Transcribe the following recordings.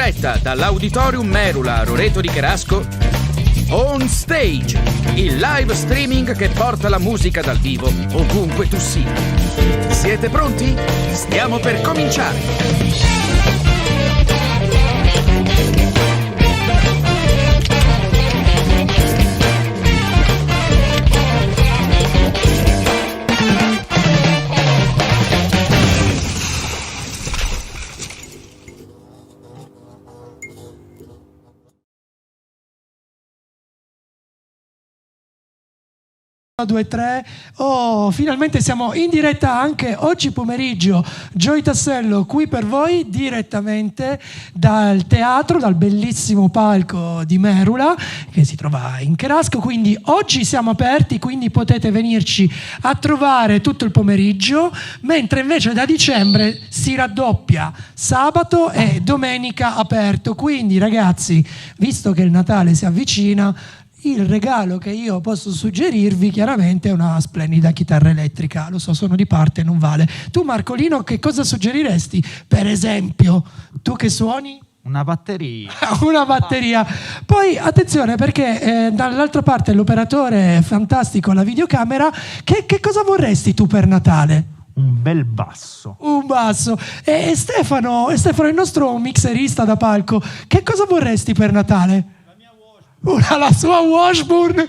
diretta dall'Auditorium Merula Roreto di Cherasco, On Stage, il live streaming che porta la musica dal vivo ovunque tu sia. Siete pronti? Stiamo per cominciare! 2, 3. Oh, finalmente siamo in diretta anche oggi pomeriggio. Gioy Tassello qui per voi direttamente dal teatro, dal bellissimo palco di Merula che si trova in Cherasco. Quindi oggi siamo aperti, quindi potete venirci a trovare tutto il pomeriggio, mentre invece da dicembre si raddoppia sabato e domenica aperto. Quindi ragazzi, visto che il Natale si avvicina, il regalo che io posso suggerirvi chiaramente è una splendida chitarra elettrica. Lo so, sono di parte, non vale. Tu Marcolino, che cosa suggeriresti? Per esempio, tu che suoni? Una batteria. Una batteria. Poi attenzione, perché dall'altra parte l'operatore fantastico alla videocamera. Che cosa vorresti tu per Natale? Un bel basso. Un basso. E Stefano, il nostro mixerista da palco, che cosa vorresti per Natale? La sua Washburn.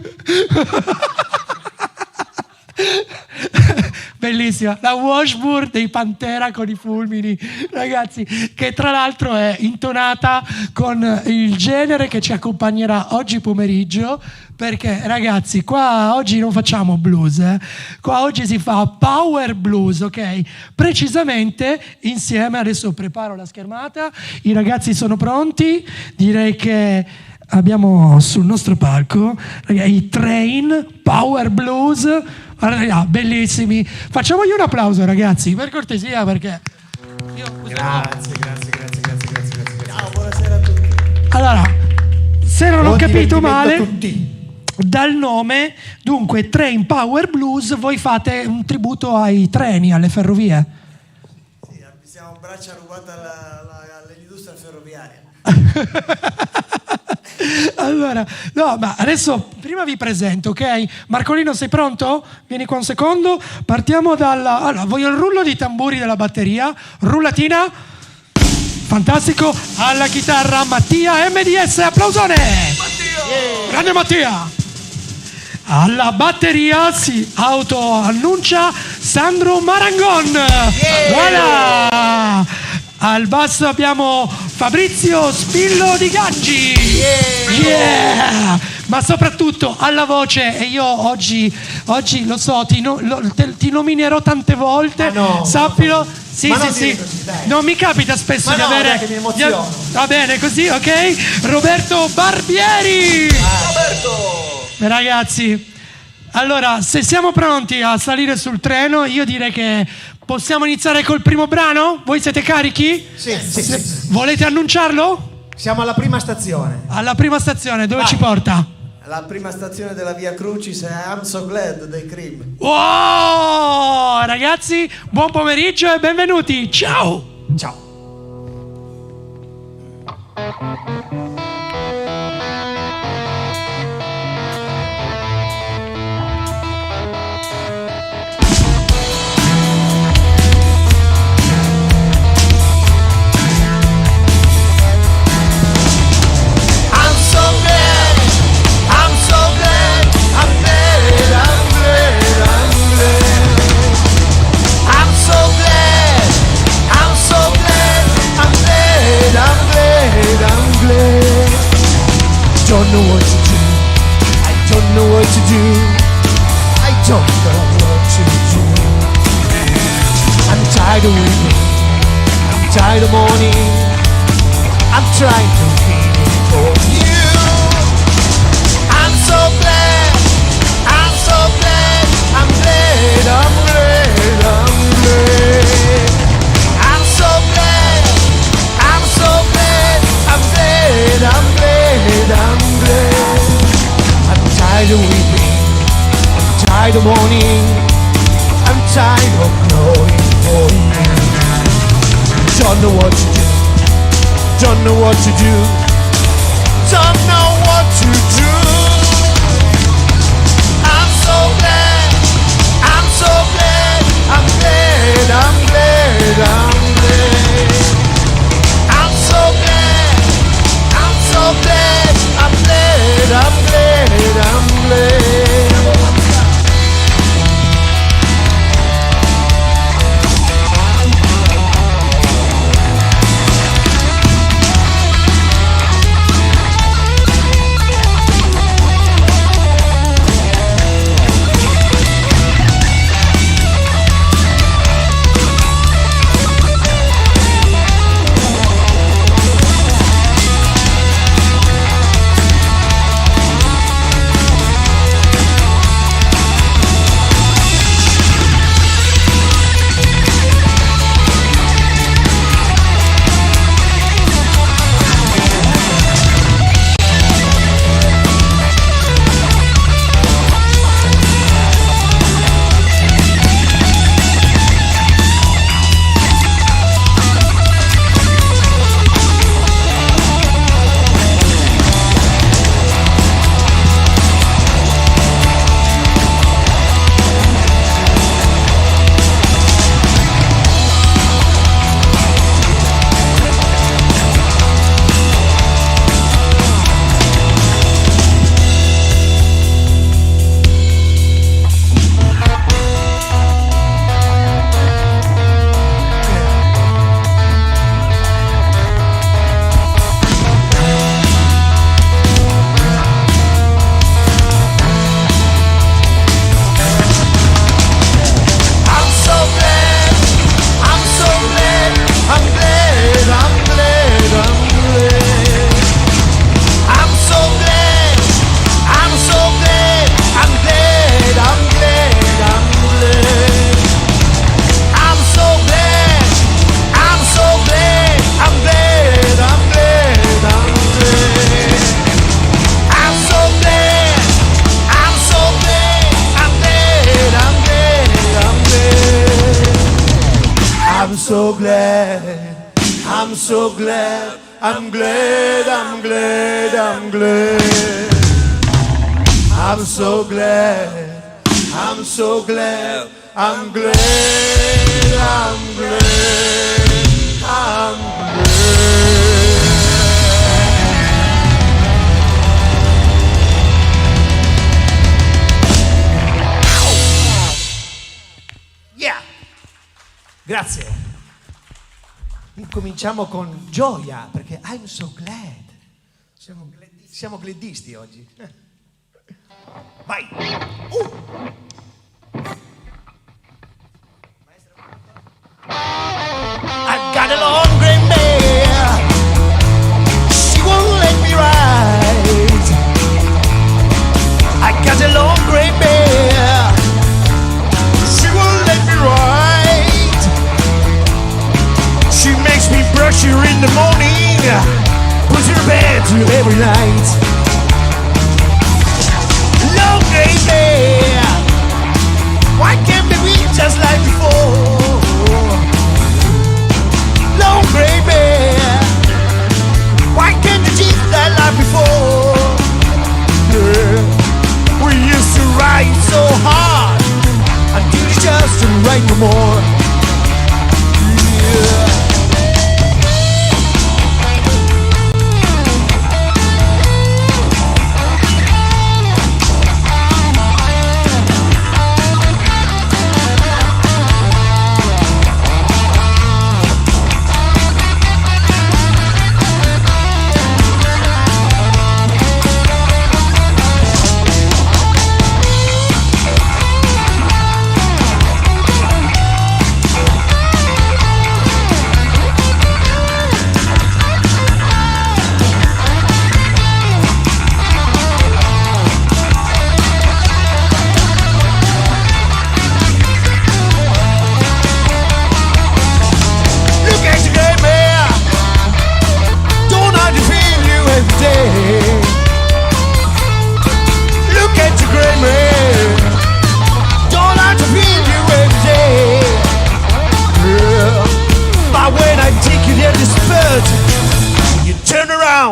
Bellissima, la Washburn dei Pantera con i fulmini, ragazzi, che tra l'altro è intonata con il genere che ci accompagnerà oggi pomeriggio, perché ragazzi qua oggi non facciamo blues, qua oggi si fa power blues, ok? Precisamente insieme, adesso preparo la schermata, i ragazzi sono pronti, direi che abbiamo sul nostro palco i Train Power Blues, bellissimi. Facciamogli un applauso ragazzi, per cortesia, perché grazie. Buonasera a tutti. Allora, se non ho capito male dal nome, dunque Train Power Blues, voi fate un tributo ai treni, alle ferrovie. Sì, siamo braccia rubate all'industria ferroviaria. Allora, no, ma adesso prima vi presento, ok? Marcolino, sei pronto? Vieni qua un secondo. Partiamo dalla... Allora, voglio il rullo di tamburi della batteria. Rullatina. Fantastico. Alla chitarra Mattia MDS. Applausone. Mattia. Grande Mattia. Alla batteria si autoannuncia Sandro Marangon. Voilà. Al basso abbiamo Fabrizio Spillo di Gaggi. Yeah! Ma soprattutto alla voce, e io oggi lo so, ti nominerò tante volte, no, sappilo. Sì. Così, non mi capita spesso di avere. Che mi emoziono. Va bene così, ok? Roberto Barbieri. Roberto! Ragazzi, allora, se siamo pronti a salire sul treno, io direi che possiamo iniziare col primo brano? Voi siete carichi? Sì. Volete annunciarlo? Siamo alla prima stazione. Alla prima stazione, dove ci porta? La prima stazione della Via Crucis è I'm So Glad dei Cream. Wow! Ragazzi, buon pomeriggio e benvenuti. Ciao! Ciao. Don't know what to do. I don't know what to do. I don't know what to do. I'm tired of waiting. I'm tired of mourning. I'm trying to feel it for you. I'm so glad. I'm so glad. I'm glad. I'm glad. I'm glad. I'm so glad. I'm so glad. I'm glad. I'm glad. I'm I'm tired of weeping, I'm tired of mourning, I'm tired of growing for you. Don't know what to do, don't know what to do. Don't know what to do. I'm so glad, I'm so glad, I'm glad, I'm glad, I'm glad. I'm so glad, I'm so glad, I'm glad, I'm glad, I'm glad. So glad, I'm so glad, I'm glad, I'm glad, I'm glad. I'm so glad, I'm so glad, I'm glad, I'm glad, I'm glad. Yeah, grazie. Cominciamo con gioia, perché I'm so glad. Siamo gladisti oggi. Vai! I've got a long gray mare. She won't let me ride. I got a long gray mare. She won't let me ride. She makes me brush her in the morning, put her bed to every night. Long gray mare, why can't we be just like before? Long gray mare, why can't you keep that like before? Yeah. We used to ride so hard until it's just didn't ride no more. Yeah.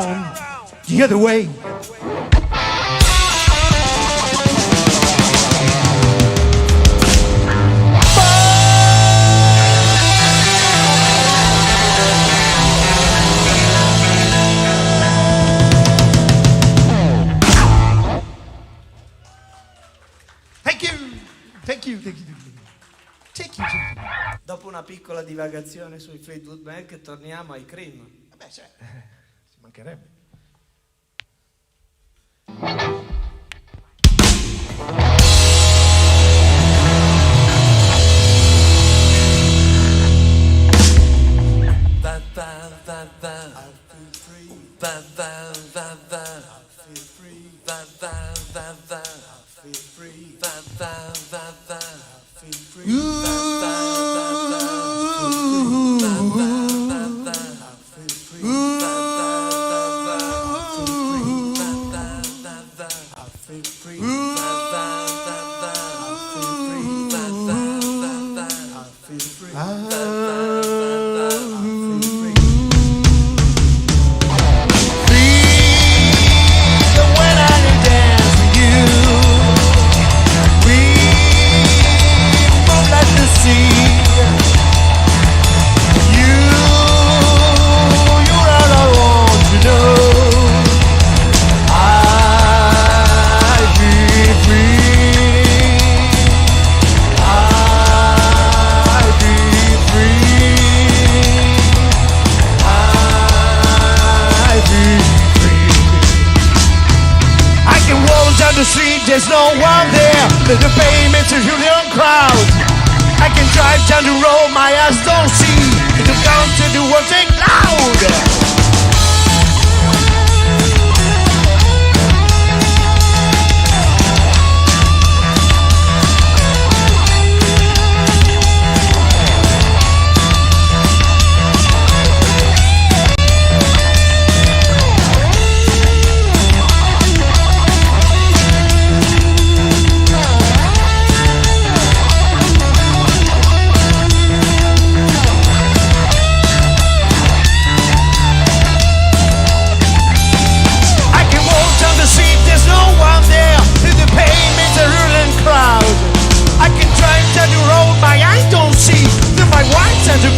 around the other way. Thank you. Dopo una piccola divagazione sui Fleetwood Mac torniamo ai Cream. Beh, ci mancherebbe. There's no one there, the pavement's a million crowd. I can drive down the road, my eyes don't see. The counter, the words ain't loud.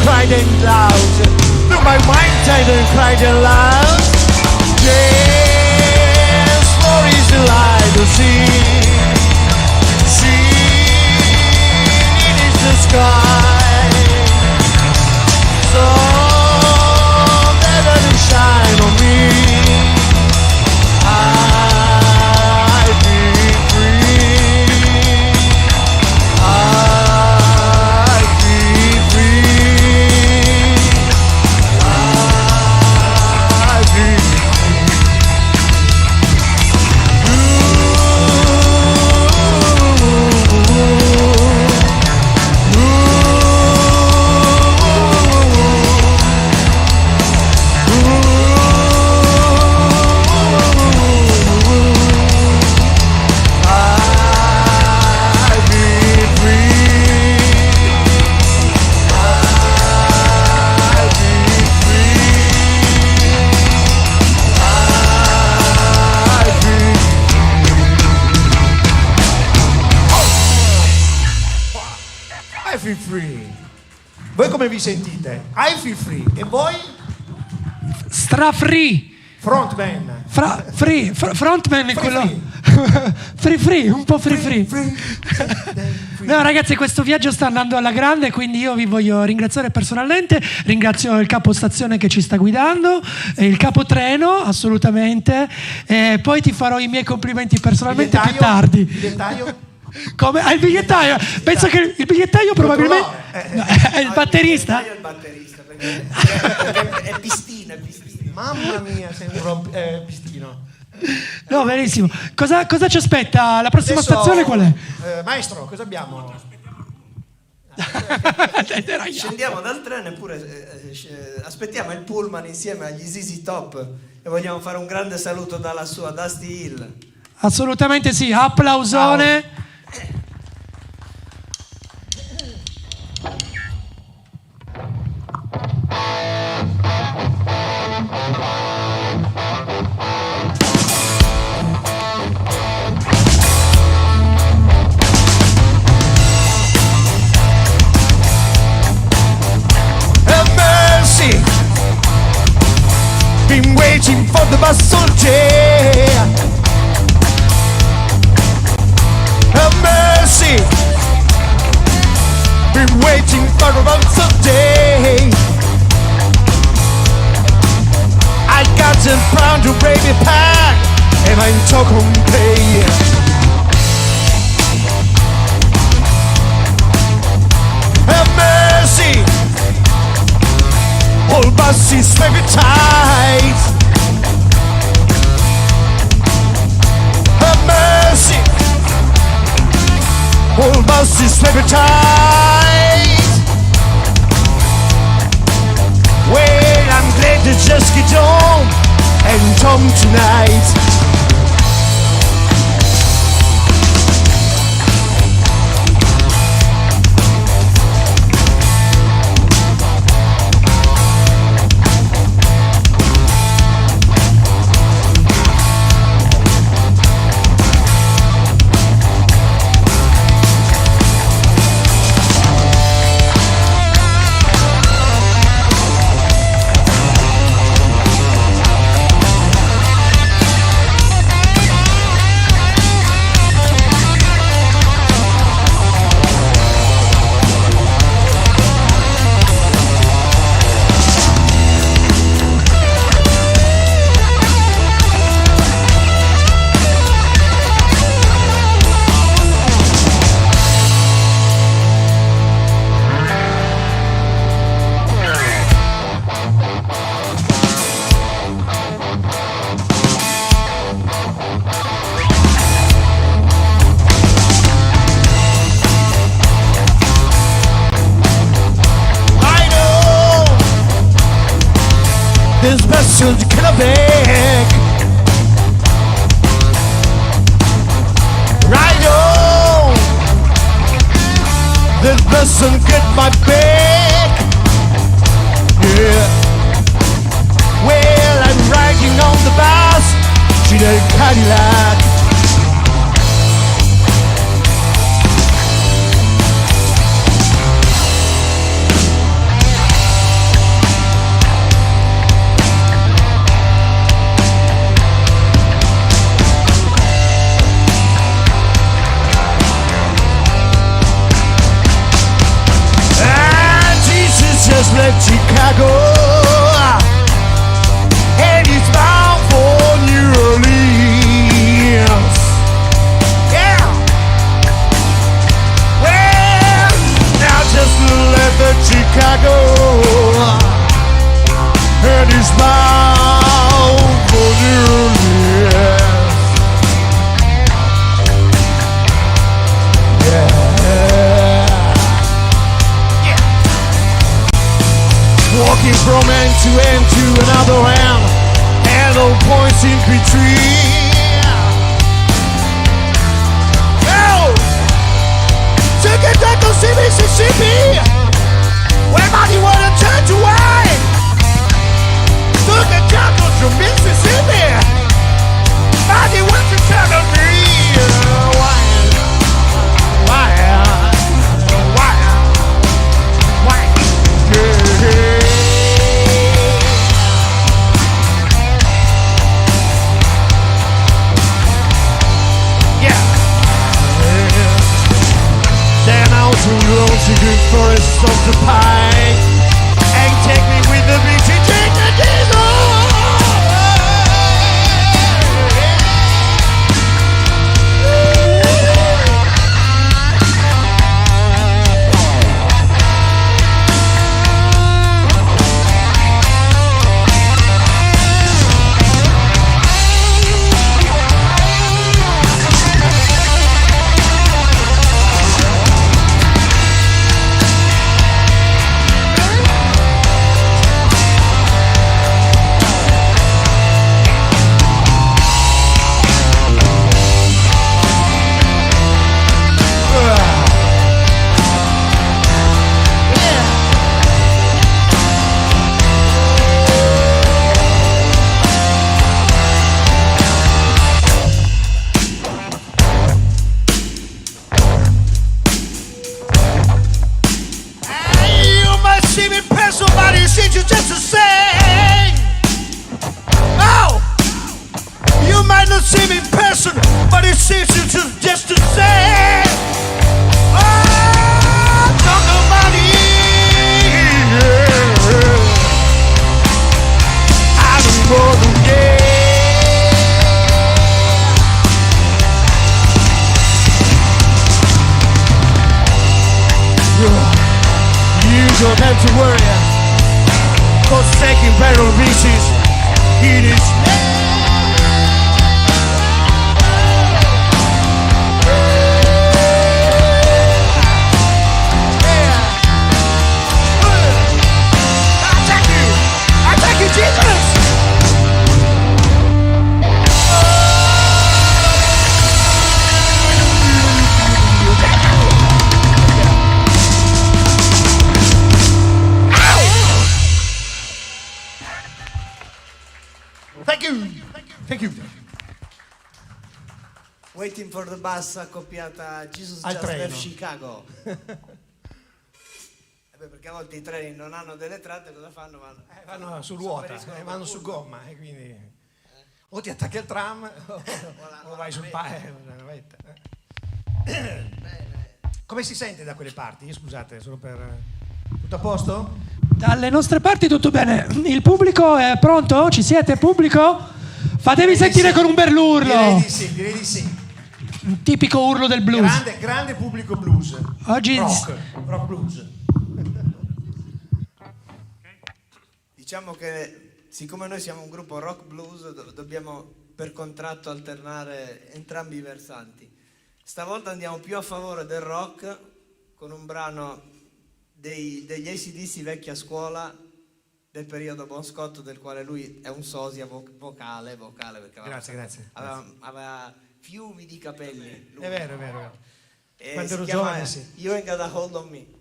Cried and loud, through my mind and cried and loud. Yes, stories the light to see. It is the sky, so that it shine on me. I be free. I be free. I be I feel free. Voi come vi sentite? I feel free. E voi? Stra-free. Frontman. Frontman è quello. Free, un po' free. No ragazzi, questo viaggio sta andando alla grande, quindi io vi voglio ringraziare personalmente. Ringrazio il capostazione che ci sta guidando, il capotreno assolutamente, e poi ti farò i miei complimenti personalmente più tardi. Il bigliettaio? Come? Il bigliettaio? Penso che il bigliettaio probabilmente è il batterista? È il batterista, perché è pistina. Mamma mia, sei un pistino. No, benissimo. Cosa ci aspetta? La prossima Adesso, stazione qual è? Maestro, cosa abbiamo? Scendiamo dal treno eppure aspettiamo il pullman insieme agli ZZ Top e vogliamo fare un grande saluto dalla sua Dusty Hill. Assolutamente sì, applausone. Ciao. the bus all day. Have mercy, been waiting for a month of day. I got some pound to baby pack, and I'm talking pay. Have mercy, all buses very tight. Have mercy, all buses very tight. Well, I'm glad to just get home and home tonight. This vessel's gonna back. Right on. This vessel get my back. Yeah. Well, I'm riding on the bus to the Cadillac. Just left Chicago and he's bound for New Orleans. Yeah. Well, now just left Chicago and he's bound for New Orleans. Yeah. Walking from end to another end, and all points in between. Oh! Took a time to see Mississippi, where money wanna turn to wine. Took a time to Mississippi, money want to turn to me. Wine, wine, wine, wine. Yeah. To the good forest of the pine, and take me with the beach and take the diesel. you don't have to worry. Cause taking better pieces, it is Jesus! Thank you. Waiting for the bus accoppiata a Jesus Al Just treno. Left Chicago. Perché a volte i treni non hanno delle tratte, cosa fanno? Vanno su ruota, vanno su gomma, e quindi o ti attacchi al tram o vai sul Come si sente da quelle parti? Scusate, solo per... Tutto a posto? Dalle nostre parti tutto bene. Il pubblico è pronto? Ci siete, pubblico? Fatevi sentire con un bel urlo. Direi di sì. Un tipico urlo del blues. Grande pubblico blues. Oggi rock blues. Diciamo che siccome noi siamo un gruppo rock blues dobbiamo per contratto alternare entrambi i versanti. Stavolta andiamo più a favore del rock con un brano degli AC/DC vecchia scuola del periodo Bon Scott, del quale lui è un sosia vocale perché Grazie. aveva fiumi di capelli. È vero. E Quando ero si chiama giovane, sì. You Ain't Got a Hold on Me.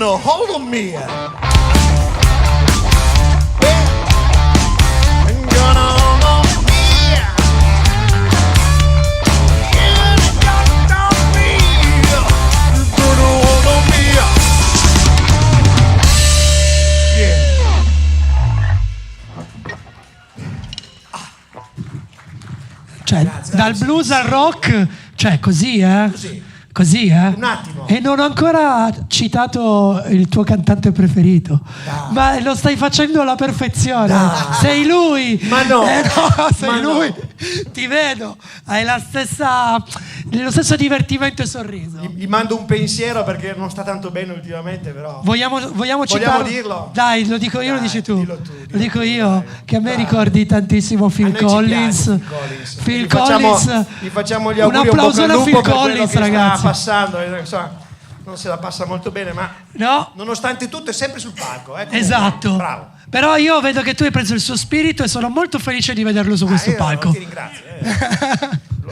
gonna hold on me. Dal blues al rock, cioè così, Così. Così, Un attimo. E non ho ancora citato il tuo cantante preferito. Dai. Ma lo stai facendo alla perfezione. Dai. Sei lui. Ma no. No, sei Ma no. lui. Ti vedo. Hai lo stesso divertimento e sorriso. Gli mando un pensiero perché non sta tanto bene ultimamente, però. Vogliamo citarlo? dirlo? Dai, lo dico io, Dai, lo dici tu. dillo tu, Lo dico tu, io, dai. che a me Dai. ricordi tantissimo A Phil noi ci Collins. piace Phil Collins. Phil Gli facciamo- Collins. gli facciamo gli Un auguri, applauso bocca al a lupo Phil per quello Collins, che ragazzi. sta passando, insomma, non se la passa molto bene, ma No? nonostante tutto è sempre sul palco. Comunque. Esatto. Bravo. Però io vedo che tu hai preso il suo spirito e sono molto felice di vederlo su questo Io palco. Ti ringrazio.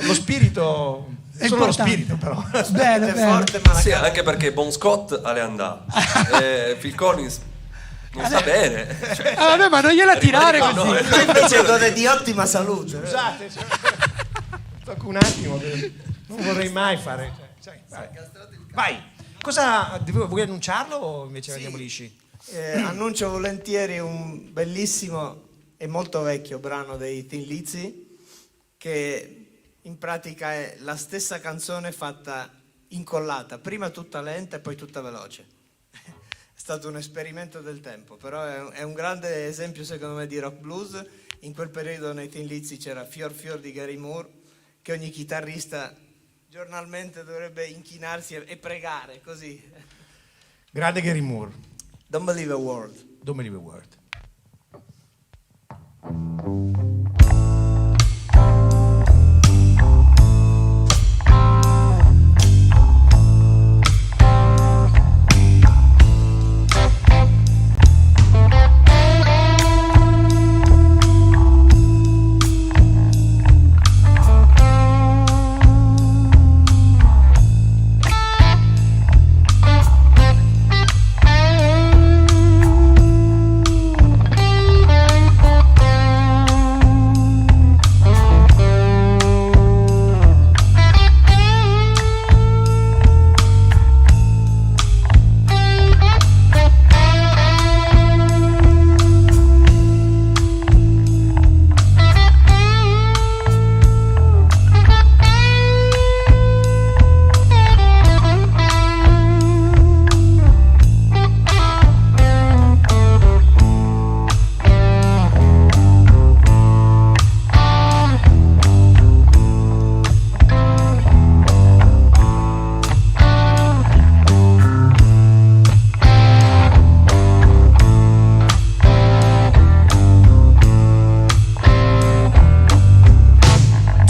Lo spirito, È solo lo importante. spirito però. Bene, È bene. forte, ma la Sì, cava. anche perché Bon Scott alle andà. Phil Collins non sta bene. Cioè, Ah, vabbè, ma non gliela tirare no, così. no, Lui invece gode di ottima salute. Scusate, tocca un attimo, che non vorrei mai fare. Vai. Cosa vuoi annunciarlo o invece andiamo lisci? Annuncio volentieri un bellissimo e molto vecchio brano dei Thin Lizzy, che in pratica è la stessa canzone fatta incollata, prima tutta lenta e poi tutta veloce. È stato un esperimento del tempo, però è un grande esempio secondo me di rock blues. In quel periodo nei Thin Lizzy c'era Fior Fior di Gary Moore, che ogni chitarrista giornalmente dovrebbe inchinarsi e pregare, così. Grande Gary Moore. Don't believe a word. Don't believe a word.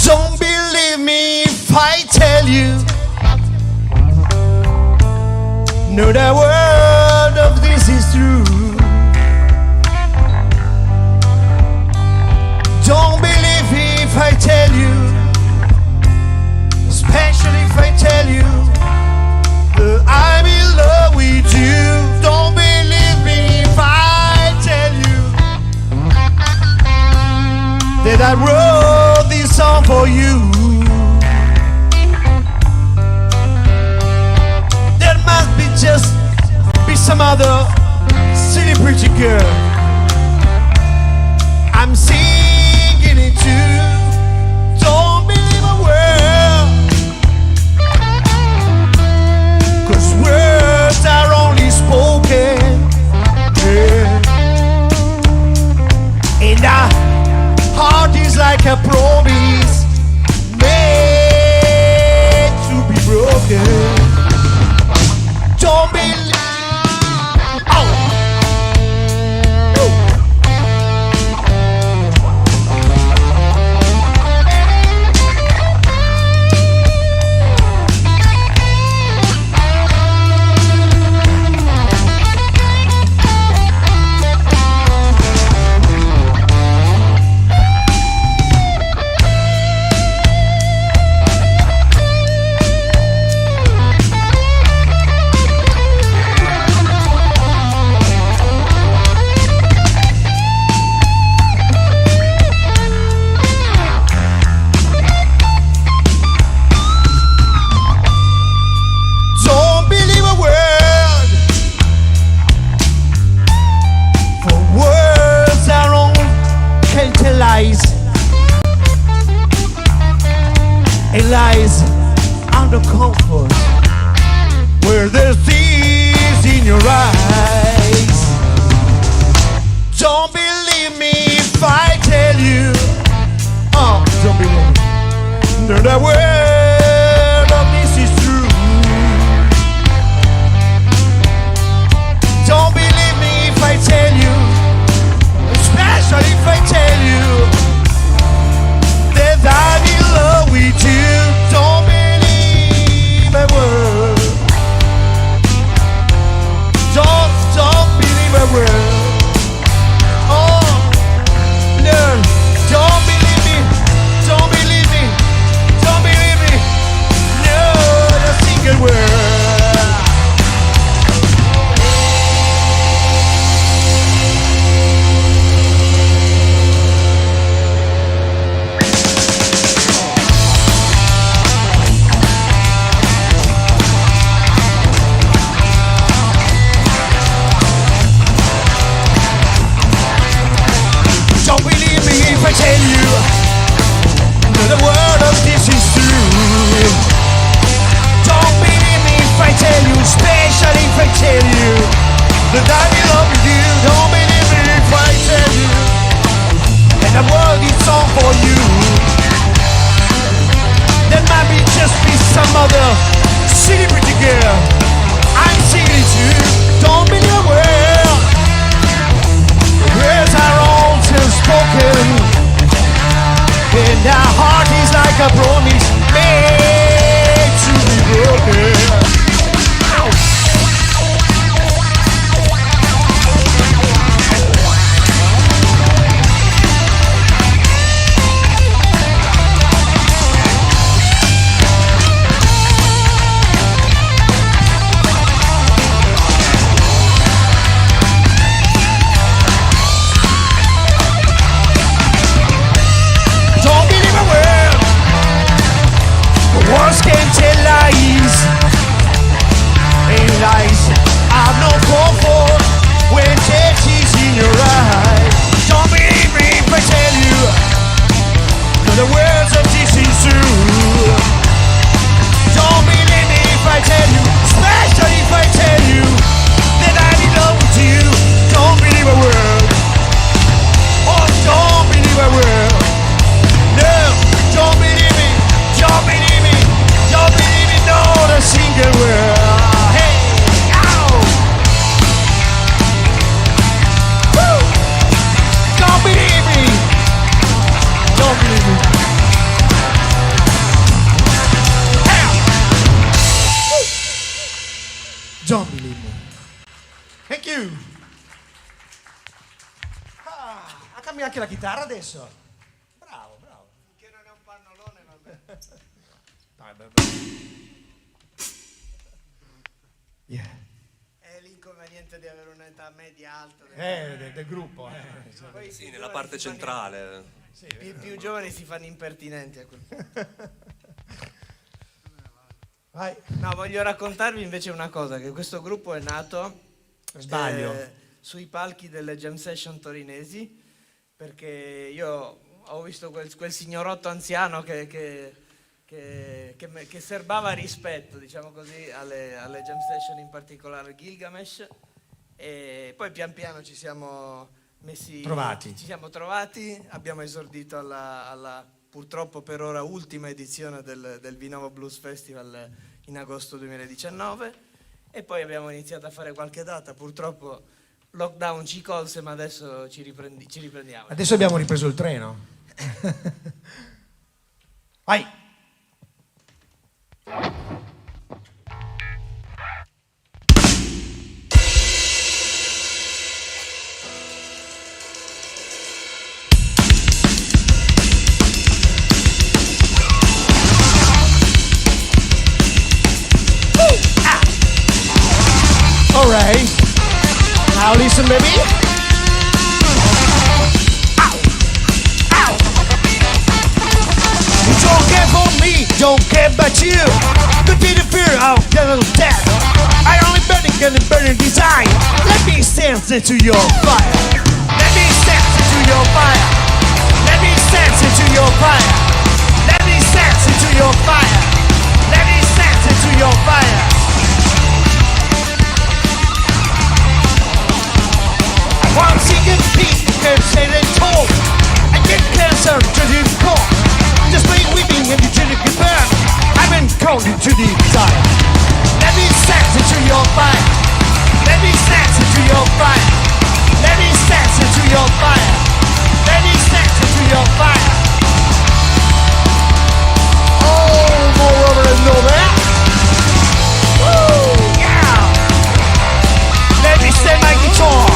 Don't believe me if I tell you. Know the word of this is true. Don't believe if I tell you, especially if I tell you that I'm in love with you. Don't believe me if I tell you that I wrote this song for you. There must be just be some other silly pretty girl I'm singing it to. Don't believe a word, 'cause words are only spoken, yeah. And our heart is like a promise made to be broken. Don't believe. Oh. your eyes. Don't believe me if I tell you. Oh, don't believe me. That the word of this is true. Don't believe me if I tell you, especially if I tell you that I'm in love with you. Don't believe a word. Don't believe a word. Oh, no, don't believe me. Don't believe me. Don't believe me. No, not a single word. Don't believe me if I tell you that the word of this is true. Don't believe me if I tell you, especially if I tell you that I'm in love with you. Don't believe me if I tell you that the world is all for you. There might be just be some other silly pretty girl. I'm silly too. Don't believe a word. Words are all unspoken, and our heart is like a promise made to be broken. Words can tell lies, and lies have no comfort when death is in your eyes. Don't believe me if I tell you that the words of this is true. Don't believe me if I tell you, especially if I tell you that I'm in love with you. Don't believe a word. Oh, don't believe a word. No, don't believe me. Don't believe me. Don't believe me, not a single word. Hey, ow! Woo! Don't believe me. Don't believe me. Ow! Woo! Don't believe me. Thank you. Ah, cambia anche la chitarra adesso. Bravo, bravo. Che non è un pannolone, vabbè. Yeah. È l'inconveniente di avere un'età media alta. Del gruppo. Poi i Sì, più nella giovani parte si fanno- centrale. I più giovani si fanno impertinenti a quel punto. Vai. No, voglio raccontarvi invece una cosa, che questo gruppo è nato Sbaglio. sui palchi delle jam session torinesi, perché io ho visto quel signorotto anziano che serbava rispetto, diciamo così, alle jam session, in particolare Gilgamesh, e poi pian piano ci siamo trovati, abbiamo esordito alla purtroppo per ora ultima edizione del Vinovo Blues Festival in agosto 2019, e poi abbiamo iniziato a fare qualche data. Purtroppo lockdown ci colse, ma adesso ci riprendiamo. Adesso abbiamo ripreso il treno. Vai. All right. Now listen, baby. Ow. Ow. You don't care for me, don't care about you. Could be the fear of the death. I only burning design. Let me sense into your fire. Let me sense into your fire. Let me sense into your fire. Let me sense into your fire. Let me sense into your fire. deep desire. Let me sense into your fire. Let me sense into your fire. Let me sense into your fire. Let me sense into your fire. Oh, more over and over. Woo, yeah. Let me send my guitar.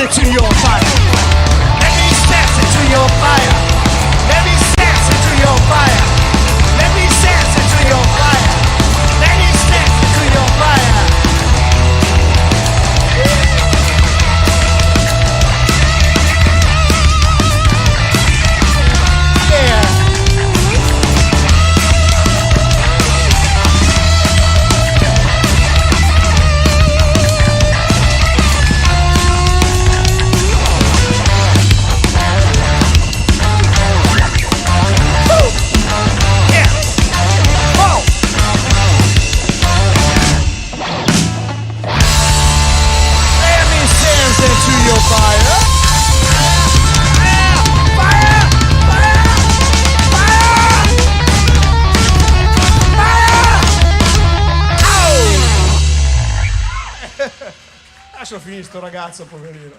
To your fire. Let me sense into your fire. Let me sense into your fire. Let me sense into your fire. Let me sense into your fire. Yeah. Lascio finire sto ragazzo, poverino.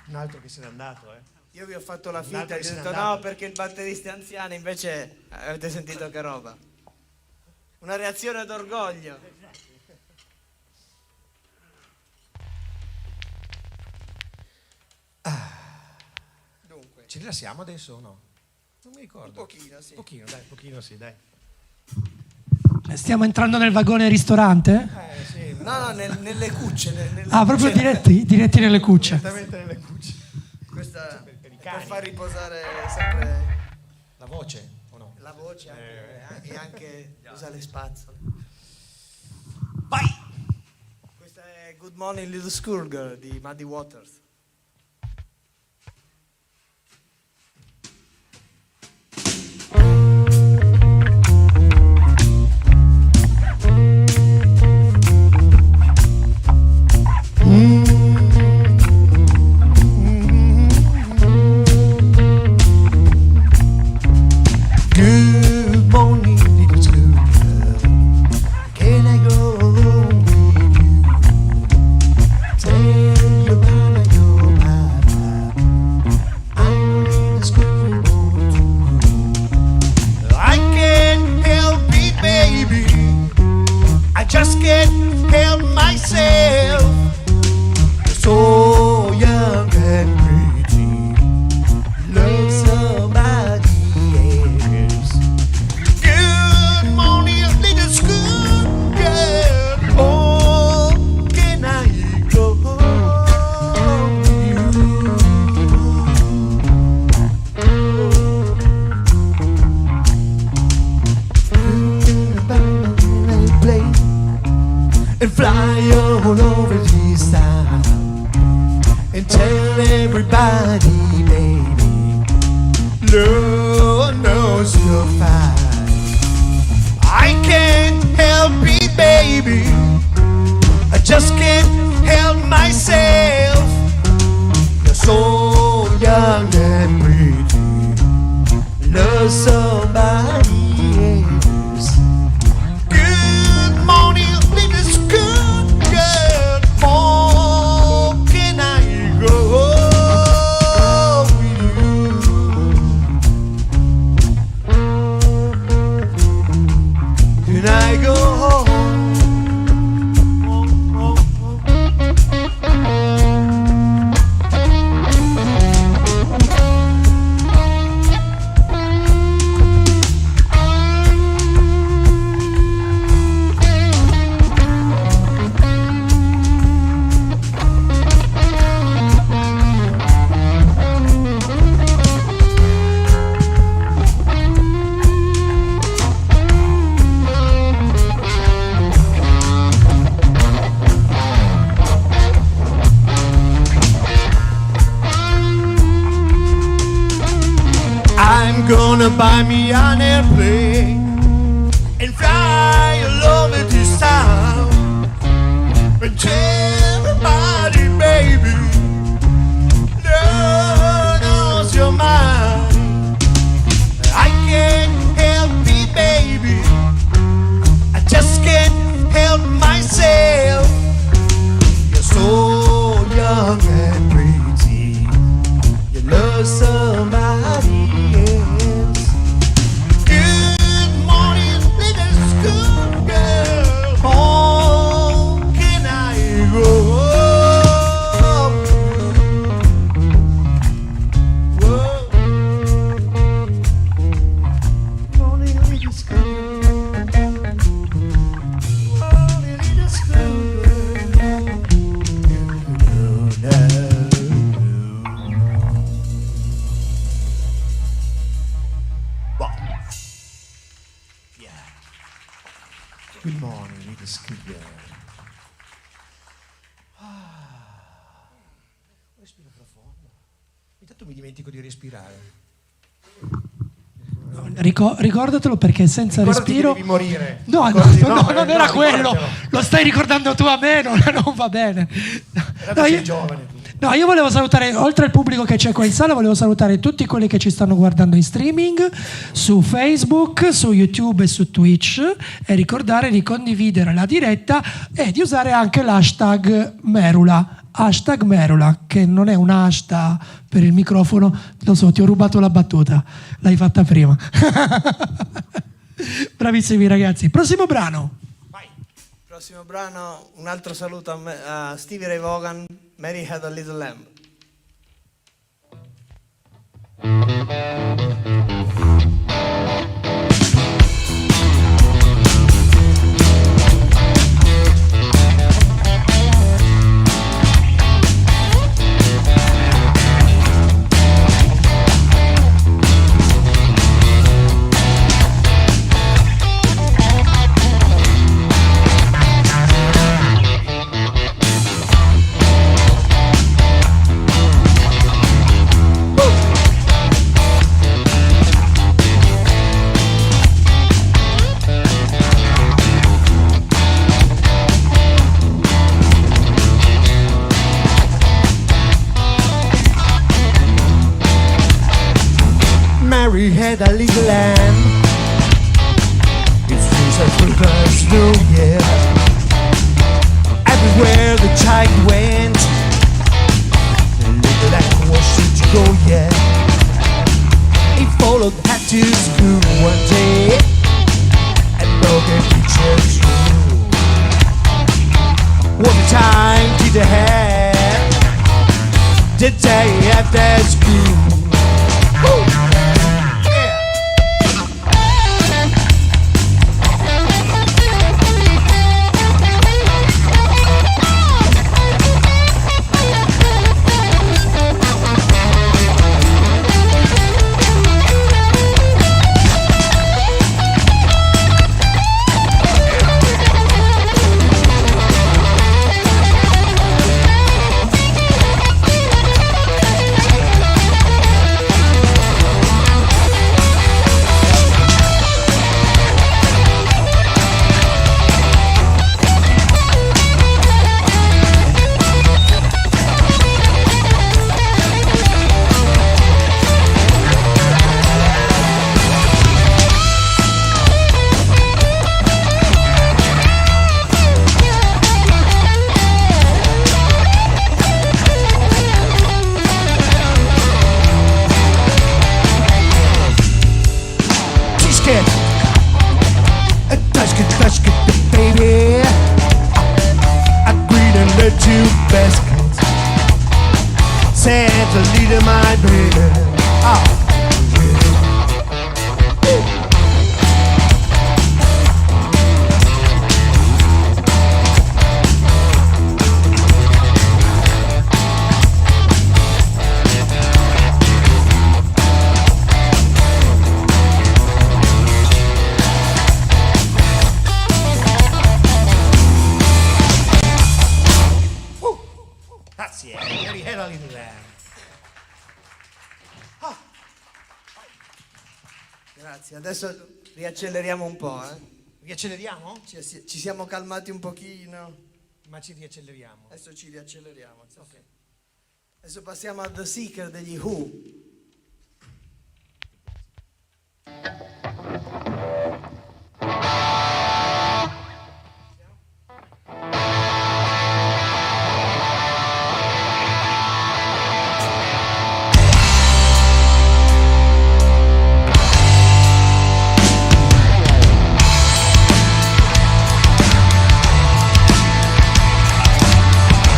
Un altro che se n'è andato, Io vi ho fatto la finta, L'altro ho che se n'è detto andato. no perché il batterista è anziano, invece avete sentito che roba. Una reazione d'orgoglio. Dunque, Ci rilassiamo adesso o no? Non mi ricordo. un pochino, sì. Pochino sì, dai. Stiamo entrando nel vagone ristorante? Sì, No, nelle cucce. Ah, proprio diretti nelle cucce. direttamente nelle cucce. Questa Per i per cani. far riposare sempre La voce o no? la voce e anche usa le spazzole. Vai! Questa è Good Morning Little Schoolgirl di Muddy Waters. Good morning, little schoolgirl. Can I go home with you? Tell your mama you're my papa. I'm in the schoolboy too. I can't help it, baby. I just can't help myself. You're so young and pretty. Love somebody else. Good morning, little schoolgirl. Oh, can I go home with you? Play and fly all over this town and tell everybody, baby, Lord knows you're fine. I can't help it, baby. I just can't help myself. You're so young and pretty. Love somebody else. Good morning, little schoolgirl. Oh, can I go with you? Can I go home? me on airplane and fly all over this town and tell everybody, baby, no, knows your mind. I can't help it, baby. I just can't help myself. You're so young and pretty. You love somebody else. Good morning, little schoolgirl. Home can I go? Whoa. Morning, little schoolgirl. Morning, little schoolgirl. No. Yeah. Good morning, little schoolgirl. Respiro profondo. Intanto mi dimentico di respirare. Ricordatelo perché senza Ricordati respiro. che devi morire. No, Ricordati- non era quello. ricordatelo. Lo stai ricordando tu a me, non va bene. Tanto sei giovane tu. No, io volevo salutare, oltre al pubblico che c'è qua in sala, volevo salutare tutti quelli che ci stanno guardando in streaming, su Facebook, su YouTube e su Twitch, e ricordare di condividere la diretta e di usare anche l'hashtag Merula. Hashtag Merula, che non è un hashtag per il microfono, lo so, ti ho rubato la battuta, l'hai fatta prima. Bravissimi ragazzi. Prossimo brano. Prossimo brano, un altro saluto a Stevie Ray Vaughan, Mary Had a Little Lamb. Mary had a little lamb. Its face had full of snow, yeah. Everywhere the child went, the little lamb was sure to go, yeah. He followed her to school one day and broke her teacher's rule. What a time did they have the day after school? Woo! Baby, agreed and let you basket. Santa leader, my baby. Oh. Grazie, Mary had a little lamb. Grazie, adesso riacceleriamo un po', eh. Riacceleriamo? Ci siamo calmati un pochino. Ma ci riacceleriamo. Adesso ci riacceleriamo. Ok. Adesso passiamo a The Seeker degli Who.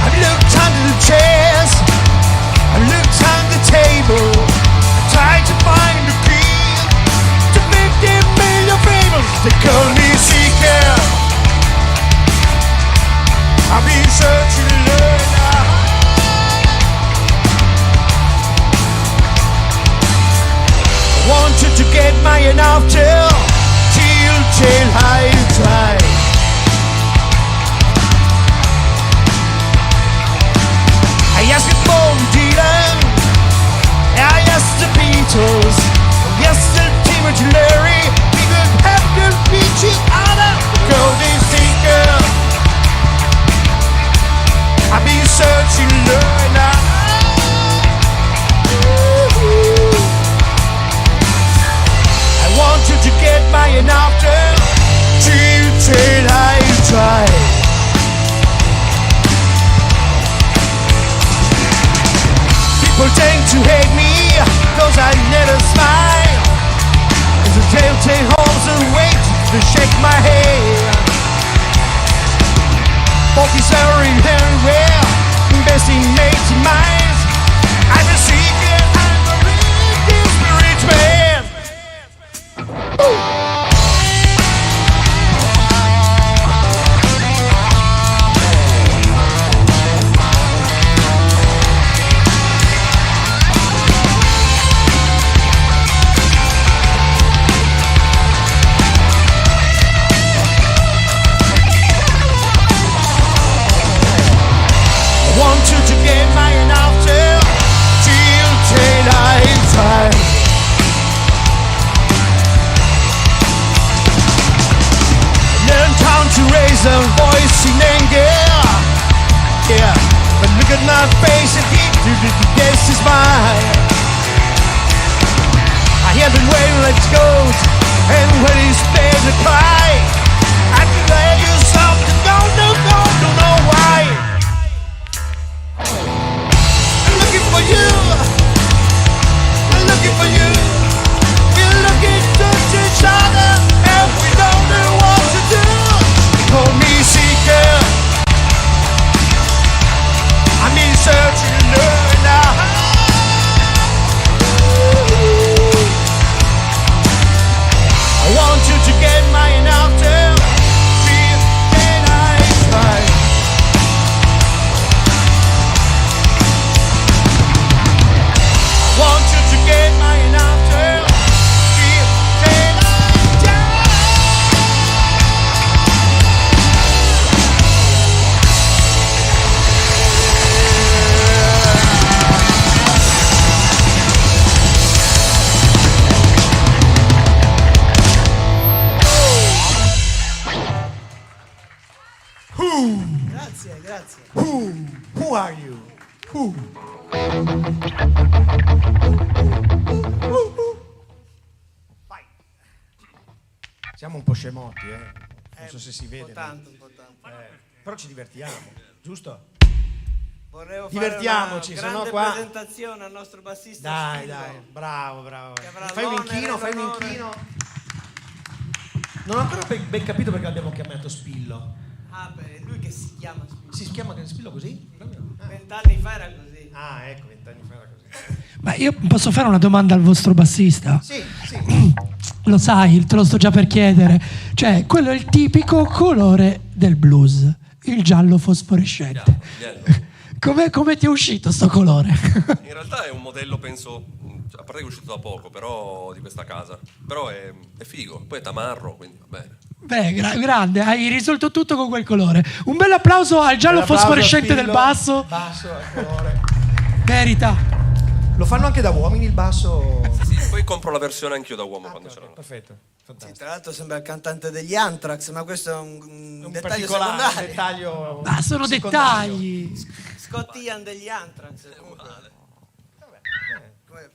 I've looked under the chairs, I've looked under the table, I tried to find a key to 50 million fables. They call me seeker. I've been searching to learn now. I wanted to get my enough till I tried. I asked Bob Dylan, I asked the Beatles, I asked the Timothy Leary, we could have to reach each other. Golden Seeker, I've been searching, learn now. I wanted to get my enough till I tried. People tend to hate me, cause I never smile. As the telltale holds and wait to shake my head. Focus everywhere, investing 80 miles. I'm a seeker, I'm a real spirit man. Wanted to get my enough till I tried. Learned how to raise a voice in anger. Yeah, but look at my face and guess it's mine. I haven't waited, let's go. And when it's paid to cry, I can lay you something, don't know why. For you, we're looking for you. We're looking to each other, and we don't know what to do. Call me seeker. I'm in search to learn now. I want you to get my enough till I try. Want you to get my enough till I die. Grazie. Who are you? Who? Vai. Siamo un po' scemotti, non so se si vede. Un po' tanto. Però ci divertiamo, giusto? Vorrei fare Divertiamoci, una se no grande qua... presentazione al nostro bassista Dai, Spillo, bravo. che avrà Fai un l'onere e inchino. l'onore. Non ho ancora ben capito perché l'abbiamo chiamato Spillo. Ah, beh, è lui che si chiama Spillo. Si chiama Spillo così? 20 anni fa era così. Ah, ecco, 20 anni fa era così. Ma io posso fare una domanda al vostro bassista? Sì. Lo sai, te lo sto già per chiedere. Cioè, quello è il tipico colore del blues, il giallo fosforescente. Come ti è uscito sto colore? In realtà è un modello, penso, a parte che è uscito da poco, però di questa casa. Però è figo, poi è tamarro, quindi va bene. Beh, grande, hai risolto tutto con quel colore. Un bel applauso al giallo fosforescente del basso. Basso al colore. Merita. Lo fanno anche da uomini il basso? Sì, poi compro la versione anch'io da uomo quando ce l'hanno. Perfetto, Sì, fantastico. tra l'altro sembra il cantante degli Anthrax, ma questo è un Un dettaglio particolare secondario. dettaglio. Ma sono secondario. dettagli. Scott Ian degli Anthrax. Comunque.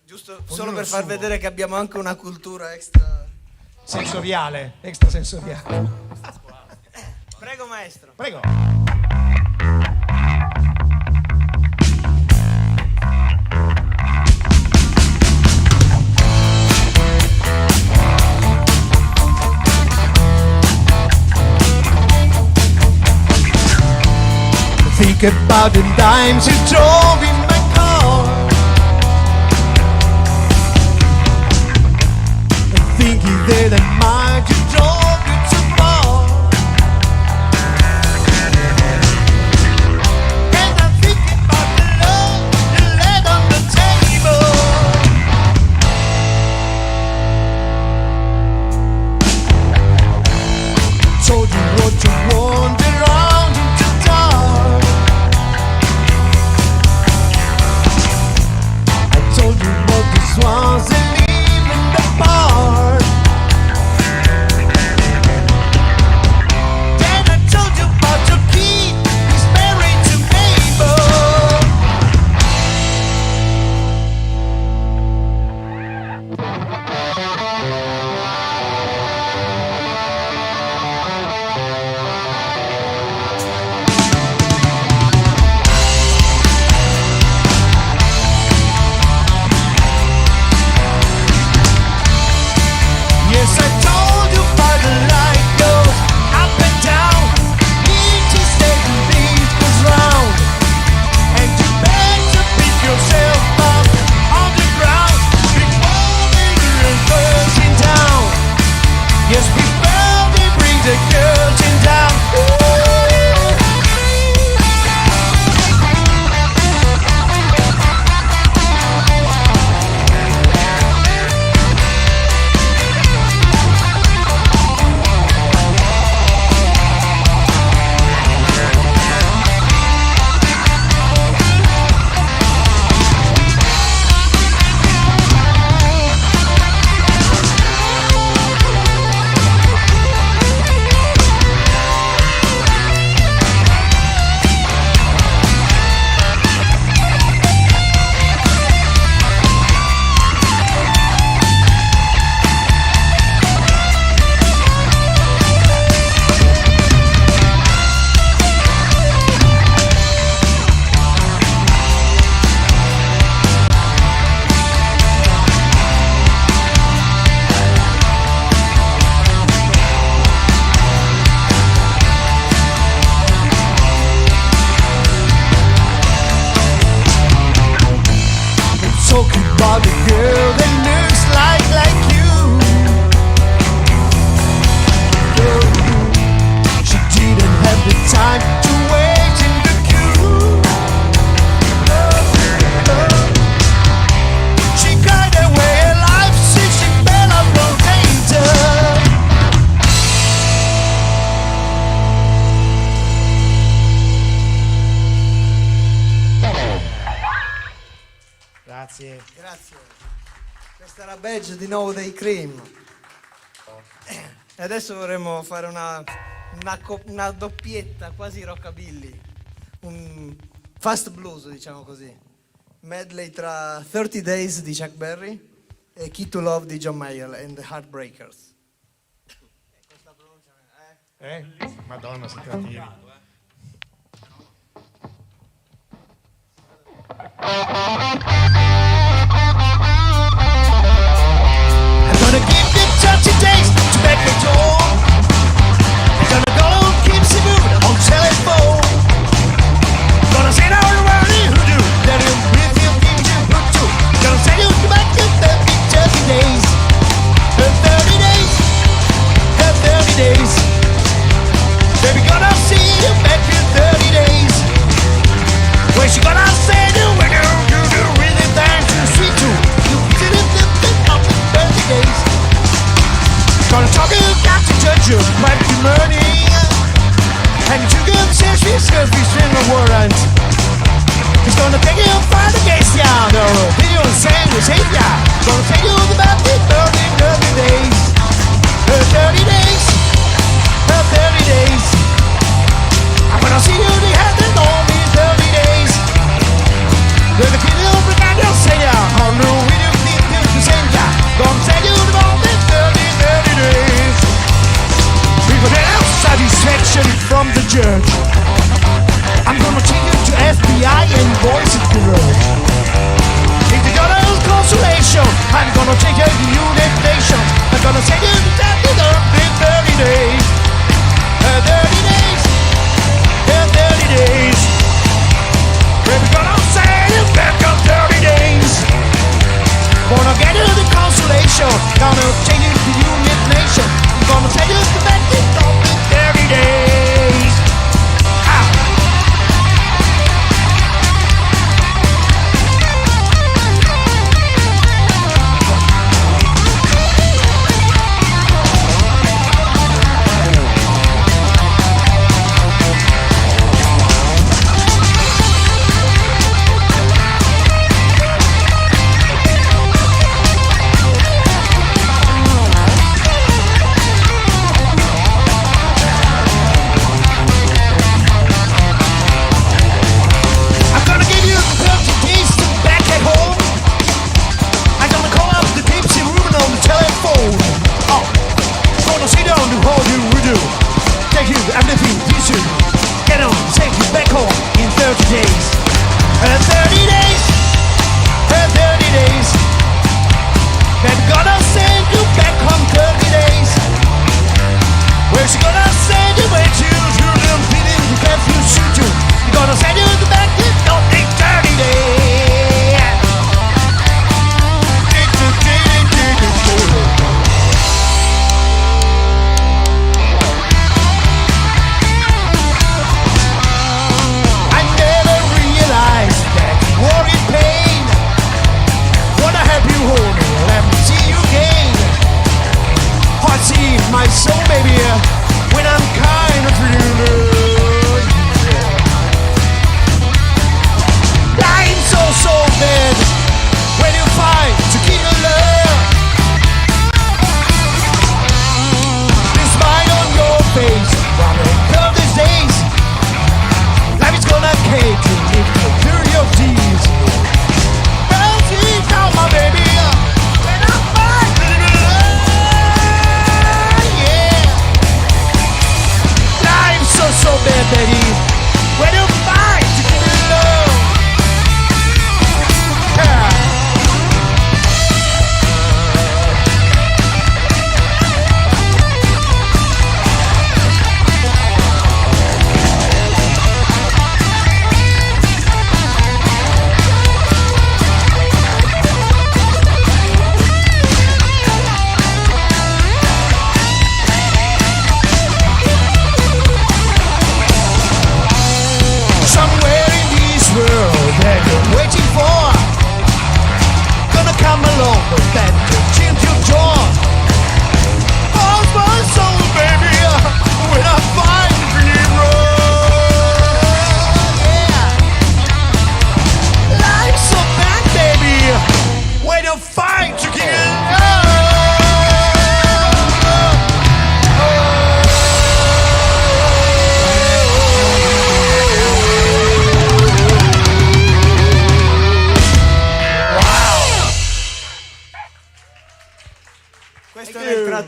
Giusto Ognuno solo per il far suo. vedere che abbiamo anche una cultura extra. Sensoriale, extrasensoriale. Prego maestro. Prego. Think about the times you drove in my car, and thinking that I might have drove you too far. And I'm thinking about the love you laid on the table. Told you what you want around the dark. I told you what this was a leave in the park. Then I told you about your key, he's married to Mabel. Yes, I told you by the light goes up and down. Each state beat goes round, and you better pick yourself up on the ground before they bring the curtain down. Yes, before they bring the curtain down. Talking about the girl that looks like you. She didn't have the time to wait in the queue. She got away alive since she fell out from danger. Grazie. Grazie. Questa era Badge di nuovo dei Cream. E adesso vorremmo fare una doppietta quasi rockabilly. Un fast blues, diciamo così. Medley tra 30 Days di Chuck Berry e Key to Love di John Mayer and the Heartbreakers. Questa pronuncia, Madonna, si trattivi. I'm gonna give you 30 days to make me door. I'm gonna go keep the mood on telephone. Gonna say now the word who do that you with you give you good too. Gonna say you back to 30 days. 30 days. 30 days. Baby, gonna see you back in 30 days. When she gonna say you when you do really dance to sweet too. You did it up in 30 days. Gonna talk you got to judge you might be money. And you good since we surface in the warrant. He's gonna take you find the case down the video and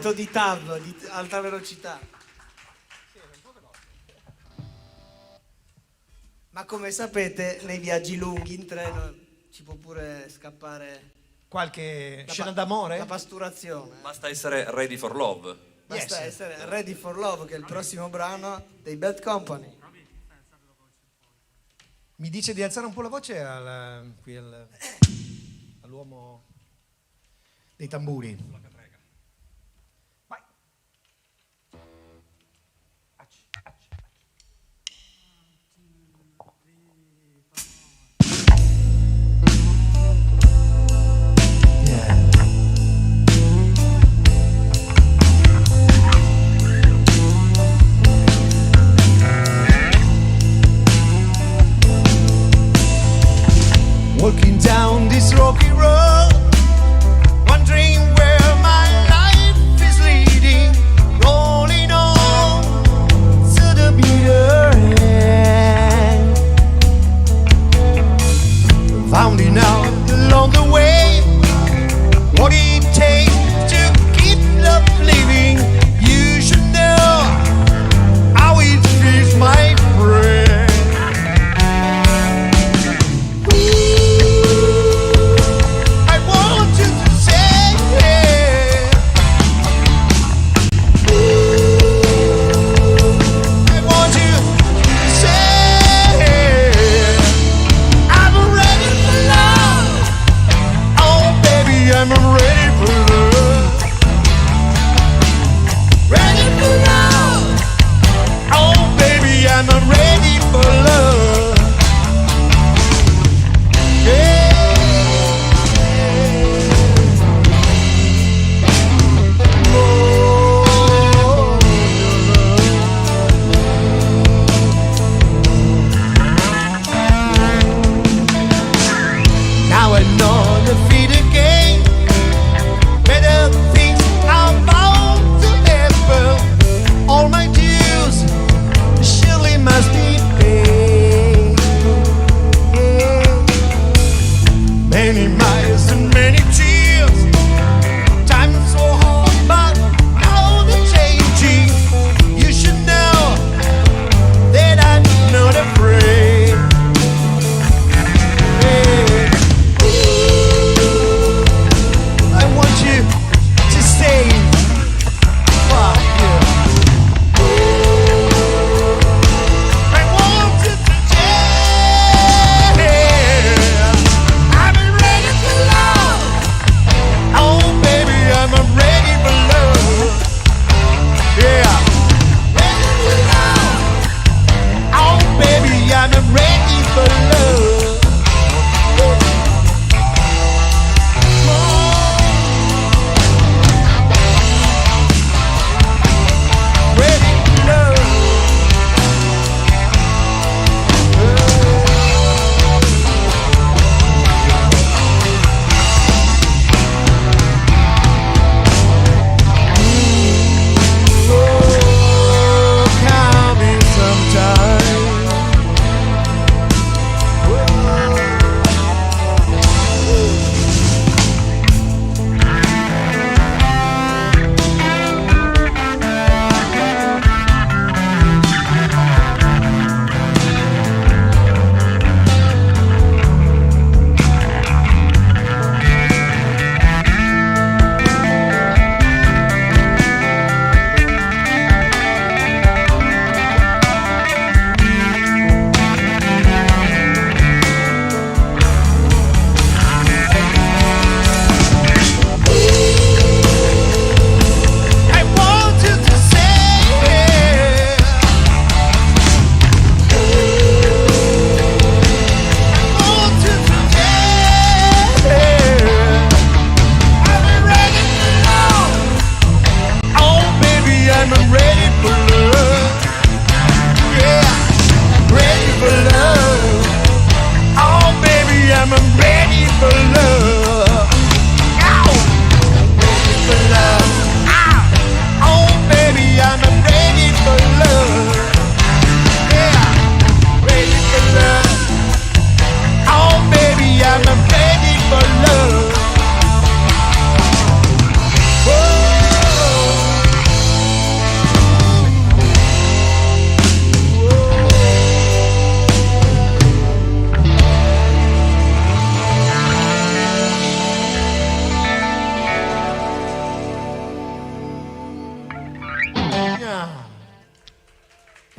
l'effetto di TAV, di alta velocità. Ma come sapete, nei viaggi lunghi in treno ci può pure scappare Qualche la scena pa- d'amore? la pasturazione. Basta essere ready for love. Basta Yes. essere Ready for Love, che è il prossimo brano dei Bad Company. Mi dice di alzare un po' la voce all'uomo dei tamburi. Vai. Walking down this rocky road, wondering where my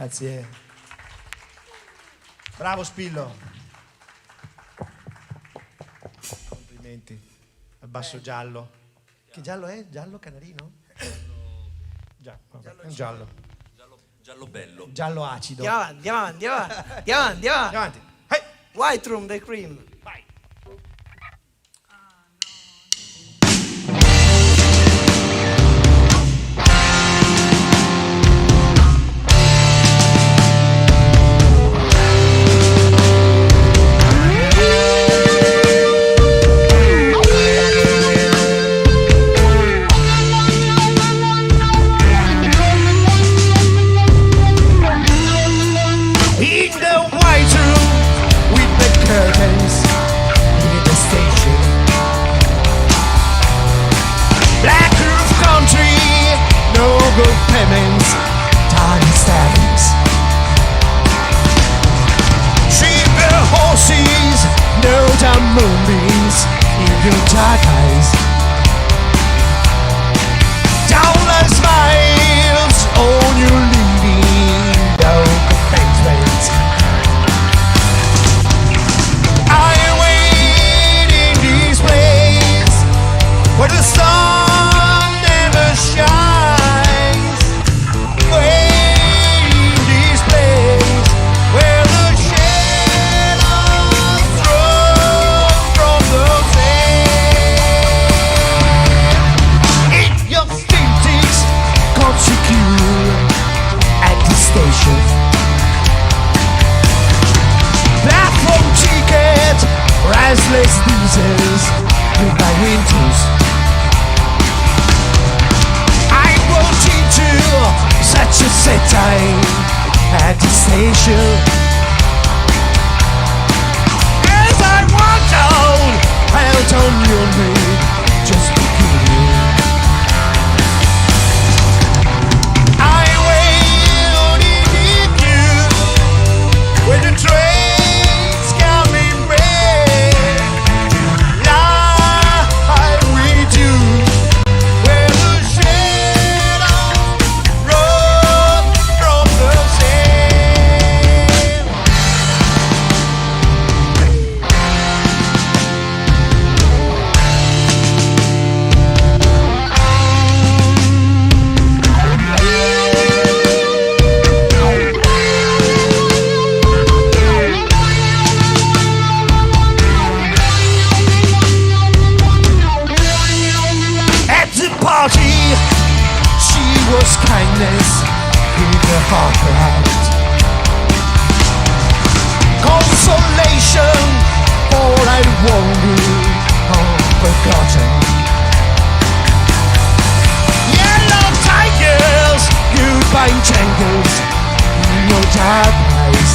Grazie. Bravo Spillo. Complimenti. Al basso giallo. Che giallo è? Giallo canarino? Vabbè, è un giallo. Giallo bello. Giallo acido. Andiamo avanti. Andiamo avanti. Hey! White Room, The Cream. Vai. In the white room with the curtains in the station. Black roof country, no good payments, tiny stabbings. Cheaper horses, no damn moonbeams in your dark eyes. Downless smiles on your leading down complaints. I wait in this place where the sun never shines. Wait in this place where the shadows run from the sand. In your 50s, can't secure at the station. Platform ticket, priceless diesels, goodbye winters. I walked into such a sad time at the station. As I walked out, out on your knee, just beginning. I waited in you when the train's coming back. Lie with you where the shadows run from the sand. At the party, she was kindness with her heart right. Consolation for I wandered unforgotten. Yellow tigers, goodbye jangles in your dark eyes.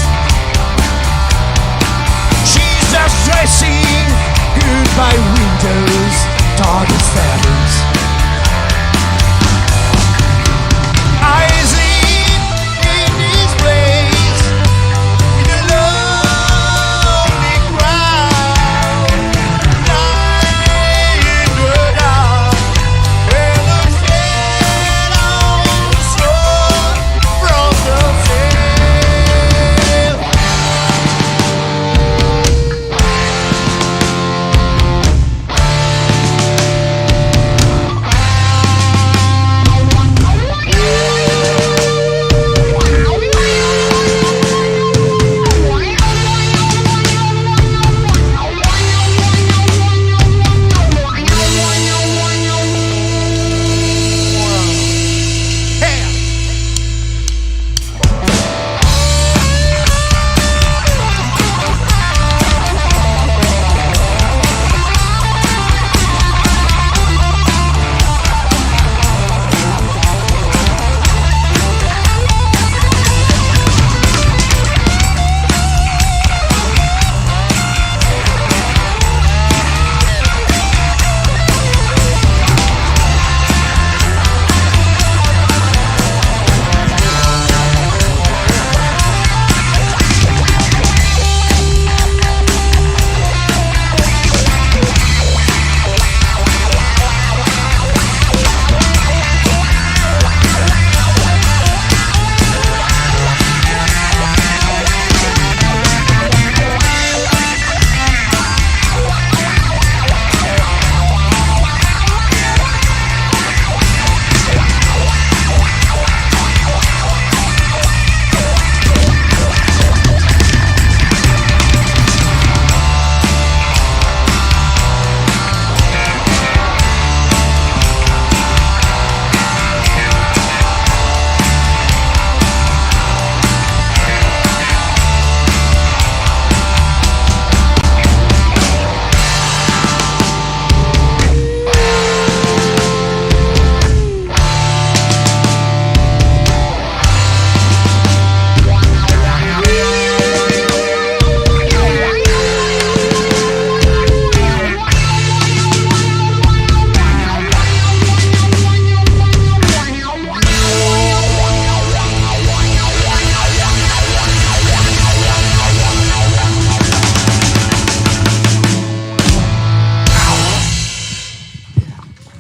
She's just dressing goodbye windows, target stabbings. I sleep in this place with a lonely crowd. Lie in the dark where the shadows run from the sand.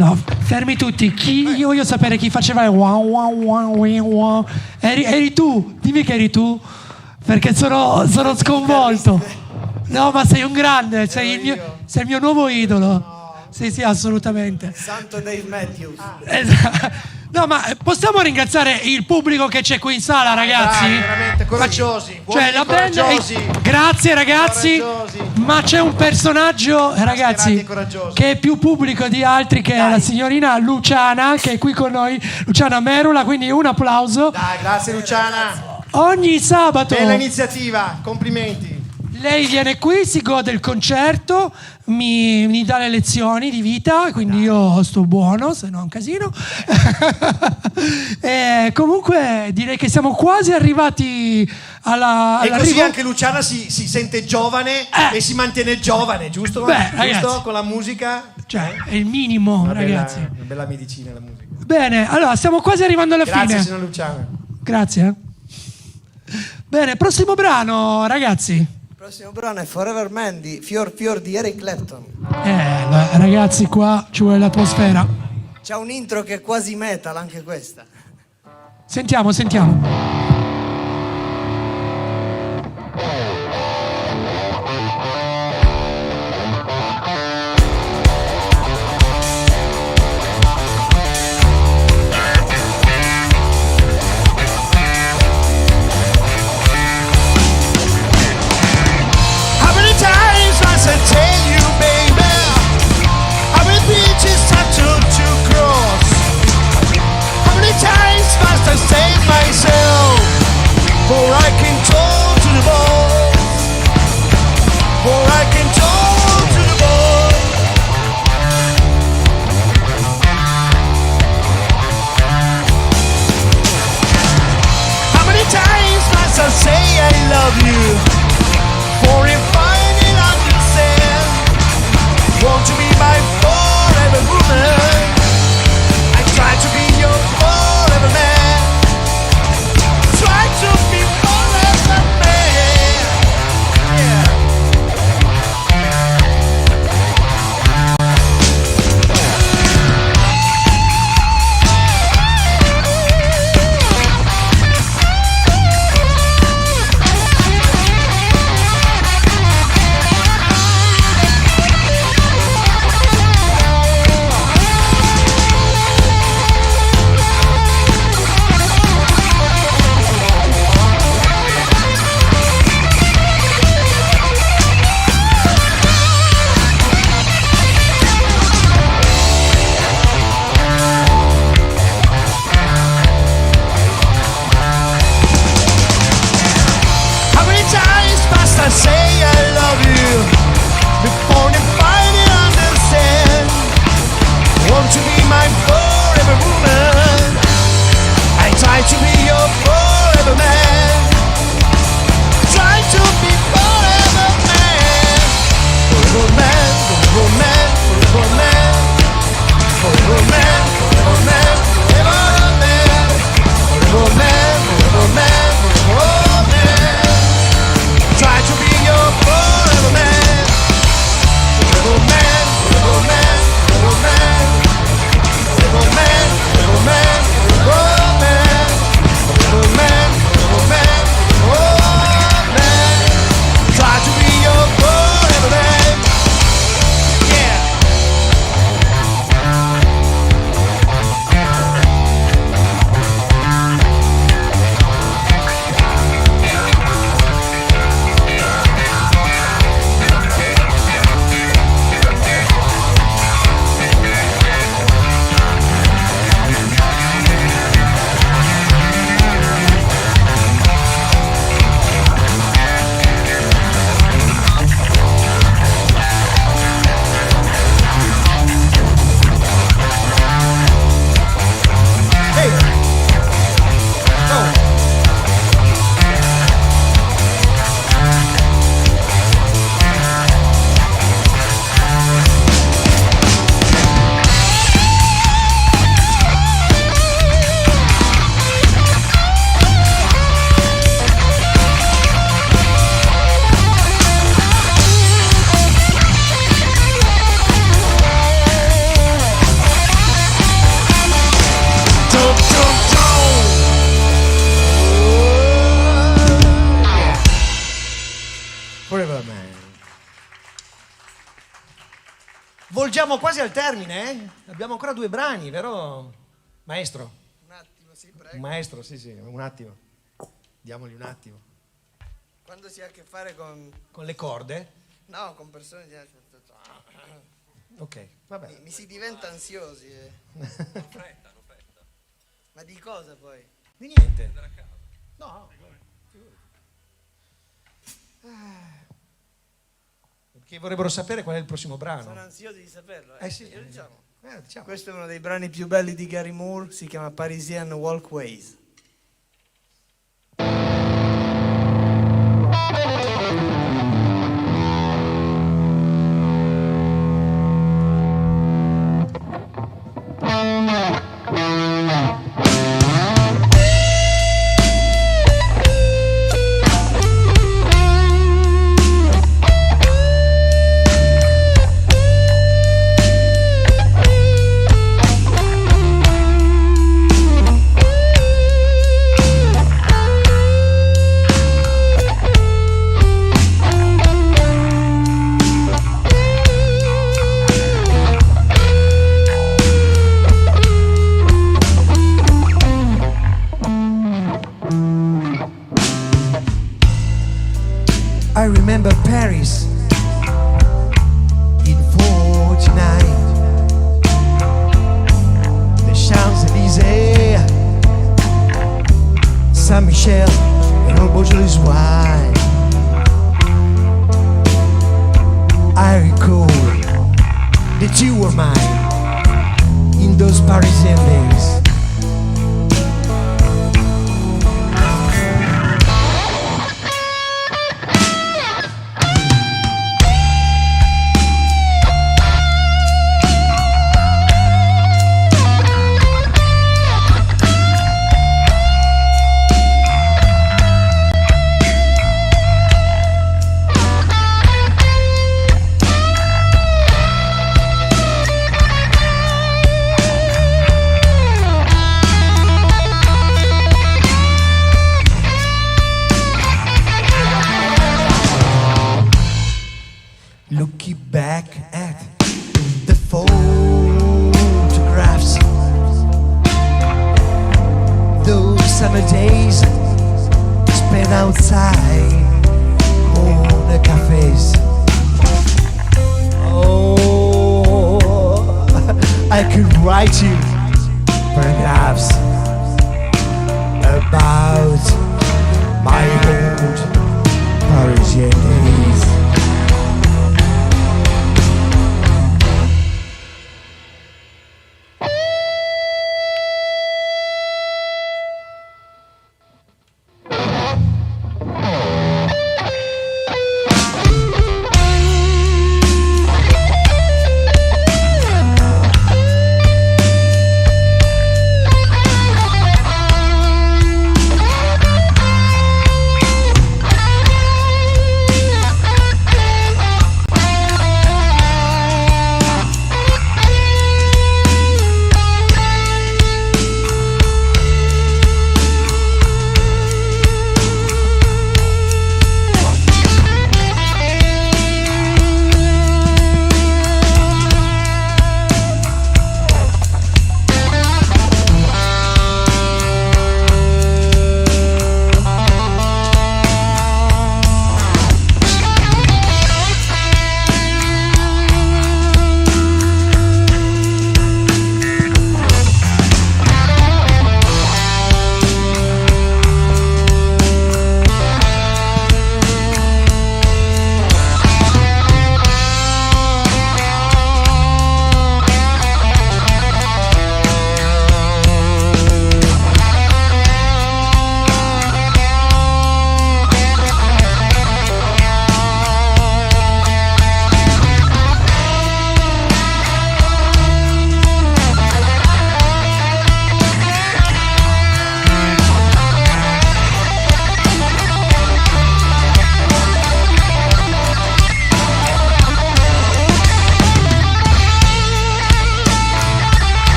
No, fermi tutti. Io voglio sapere chi faceva il wow wow wow wow wow. Eri tu? Dimmi che eri tu, perché sono sconvolto. No, ma sei un grande, sei il mio nuovo idolo. Sì, assolutamente. Santo Dave Matthews. No, ma possiamo ringraziare il pubblico che c'è qui in sala, ragazzi? Veramente coraggiosi. Cioè, la band coraggiosi. Grazie, ragazzi. Coraggiosi. Ma c'è un personaggio, ragazzi, e coraggiosi. che è più pubblico di altri, che è la signorina Luciana, che è qui con noi, Luciana Merula, quindi un applauso. Dai, grazie Luciana. Ogni sabato Bella iniziativa, complimenti. lei viene qui, si gode il concerto, mi dà le lezioni di vita, quindi io sto buono, se no è un casino. E comunque direi che siamo quasi arrivati E così all'arrivo. anche Luciana si sente giovane e si mantiene giovane, giusto? Beh, Giusto? ragazzi. Con la musica. Cioè, è il minimo, Una ragazzi. una bella medicina la musica. Bene, allora stiamo quasi arrivando alla Grazie fine. signora Luciana. Grazie. Bene, prossimo brano, ragazzi. Il prossimo brano è Forever Man di Fior di Eric Clapton. Ragazzi, qua ci vuole l'atmosfera. C'ha un intro che è quasi metal, anche questa. Sentiamo. How many times must I tell you, baby? How many bridges I took to cross? How many times must I save myself? Man. Volgiamo quasi al termine, eh? Abbiamo ancora 2 brani, vero, maestro? Un attimo, sì, prego. Maestro, sì, un attimo. Diamogli un attimo. Quando si ha a che fare con... Con le corde? No, con persone di... Ok, vabbè. Mi si diventa ansiosi. Non fretta. Ma di cosa poi? Di niente. No. Perché vorrebbero sapere qual è il prossimo brano. Sono ansiosi di saperlo. Sì. Io diciamo. Diciamo. Questo è uno dei brani più belli di Gary Moore, si chiama Parisian Walkways. I remember Paris in 49, the Champs-Élysées, Saint-Michel and old Beaujolais wine. I recall that you were mine in those Parisian days. Looking back at the photographs, those summer days spent outside on the cafes. Oh, I could write you perhaps about my old Parisian days.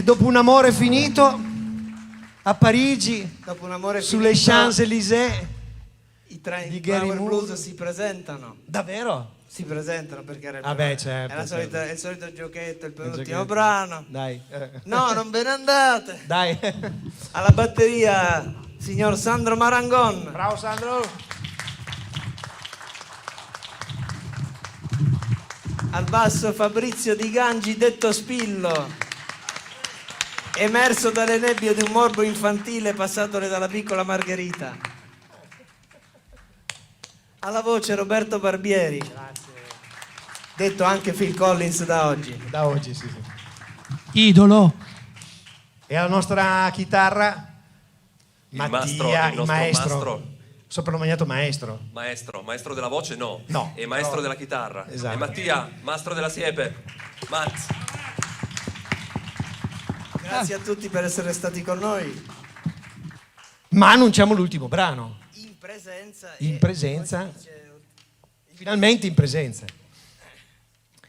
Senti, dopo un amore finito a Parigi, Dopo un amore sulle finito, Champs-Élysées, i tre di i Gary Power Moore. Blues si presentano. davvero? Si presentano perché era il, Ah beh, certo, è la solita- certo. è il solito giochetto, il penultimo giochetto. brano. Dai. No, non ve ne andate. Dai. Alla batteria, signor Sandro Marangon. Bravo Sandro. Al basso Fabrizio Di Gangi, detto Spillo, emerso dalle nebbie di un morbo infantile passatole dalla piccola Margherita. Alla voce Roberto Barbieri, detto anche Phil Collins da oggi. Da oggi, sì. Idolo. E alla nostra chitarra Mattia, il nostro maestro. Soprannominato maestro. Maestro della voce no. No, È maestro però- della chitarra. Esatto. E Mattia, mastro della siepe. Maz. Grazie a tutti per essere stati con noi. Ma annunciamo l'ultimo brano. In presenza. In e presenza. poi si dice- Finalmente in presenza.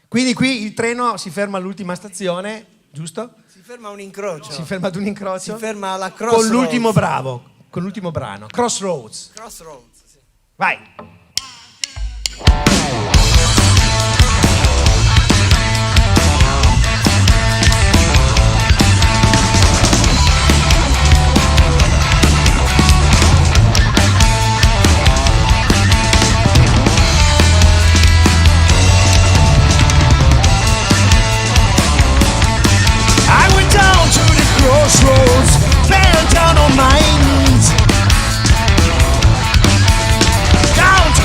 Quindi qui il treno si ferma all'ultima stazione, giusto? Si ferma a un incrocio. Si ferma ad un incrocio. Si ferma alla Crossroads. Con l'ultimo brano. Crossroads. Crossroads, sì. Vai. I went down to the crossroads, fell down on my knees. Down to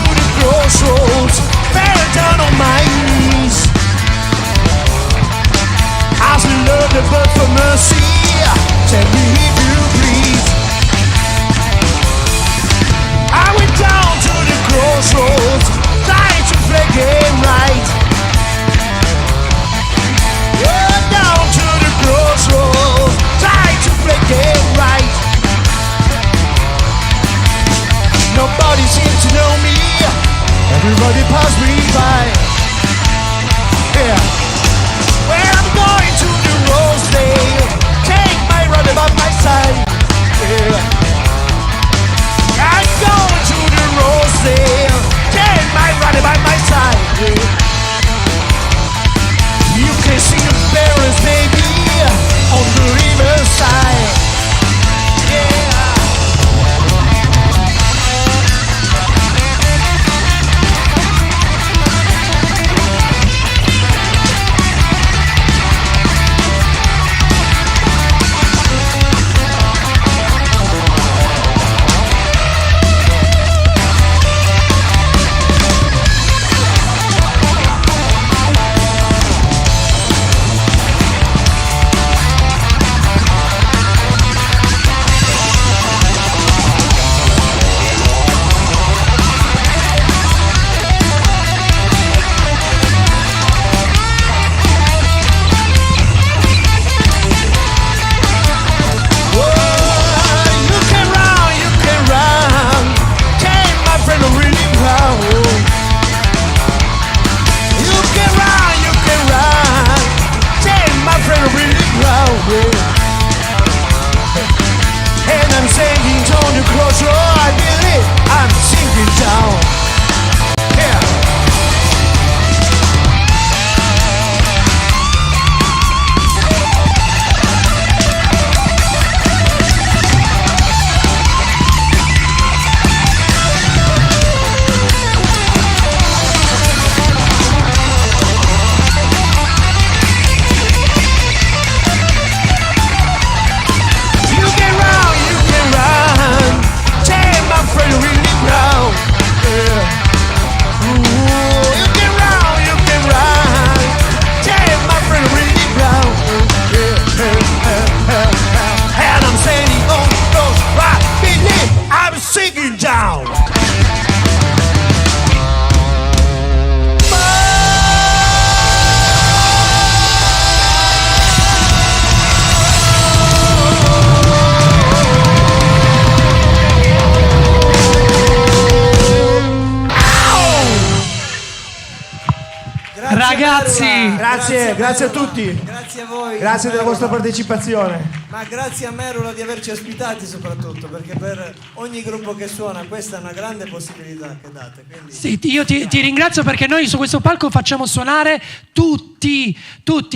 Ragazzi, Merula. Grazie a tutti. Grazie a voi. Grazie della vostra Merula. partecipazione. Ma grazie a Merula di averci ospitati soprattutto, perché per ogni gruppo che suona questa è una grande possibilità che date. Quindi... Sì, io ti ringrazio perché noi su questo palco facciamo suonare tutti,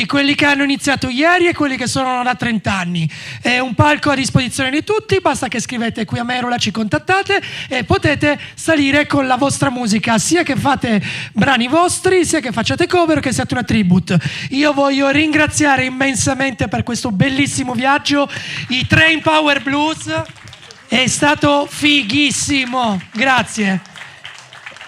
quelli che hanno iniziato ieri e quelli che suonano da 30 anni. È un palco a disposizione di tutti, basta che scrivete qui a Merula, ci contattate e potete salire con la vostra musica, sia che fate brani vostri, sia che facciate cover, che siate una tribute. Io voglio ringraziare immensamente per questo bellissimo viaggio i Train Power Blues, è stato fighissimo, grazie.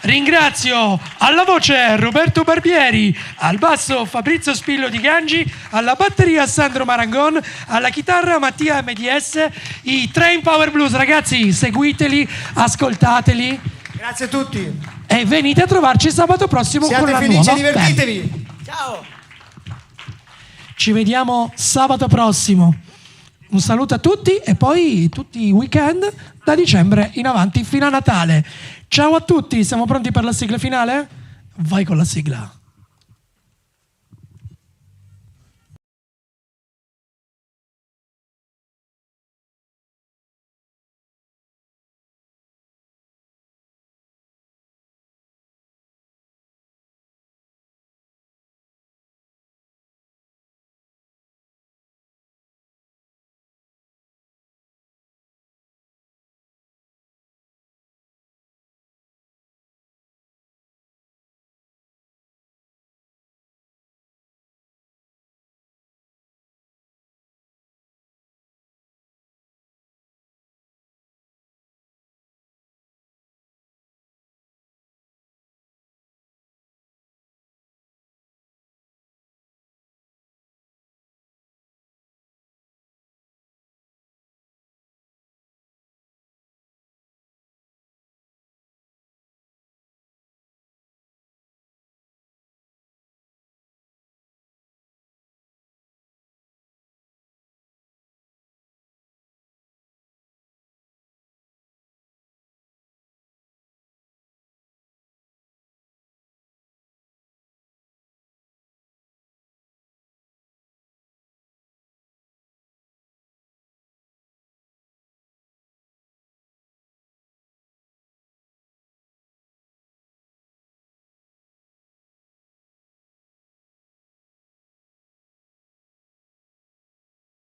Ringrazio alla voce Roberto Barbieri, al basso Fabrizio Spillo di Gangi, alla batteria Sandro Marangon, alla chitarra Mattia MDS, i Train Power Blues. Ragazzi, seguiteli, ascoltateli. Grazie a tutti. E venite a trovarci sabato prossimo con Siate la felici nuova e divertitevi. band. Ciao! Ci vediamo sabato prossimo. Un saluto a tutti e poi tutti i weekend da dicembre in avanti fino a Natale. Ciao a tutti, siamo pronti per la sigla finale? Vai con la sigla.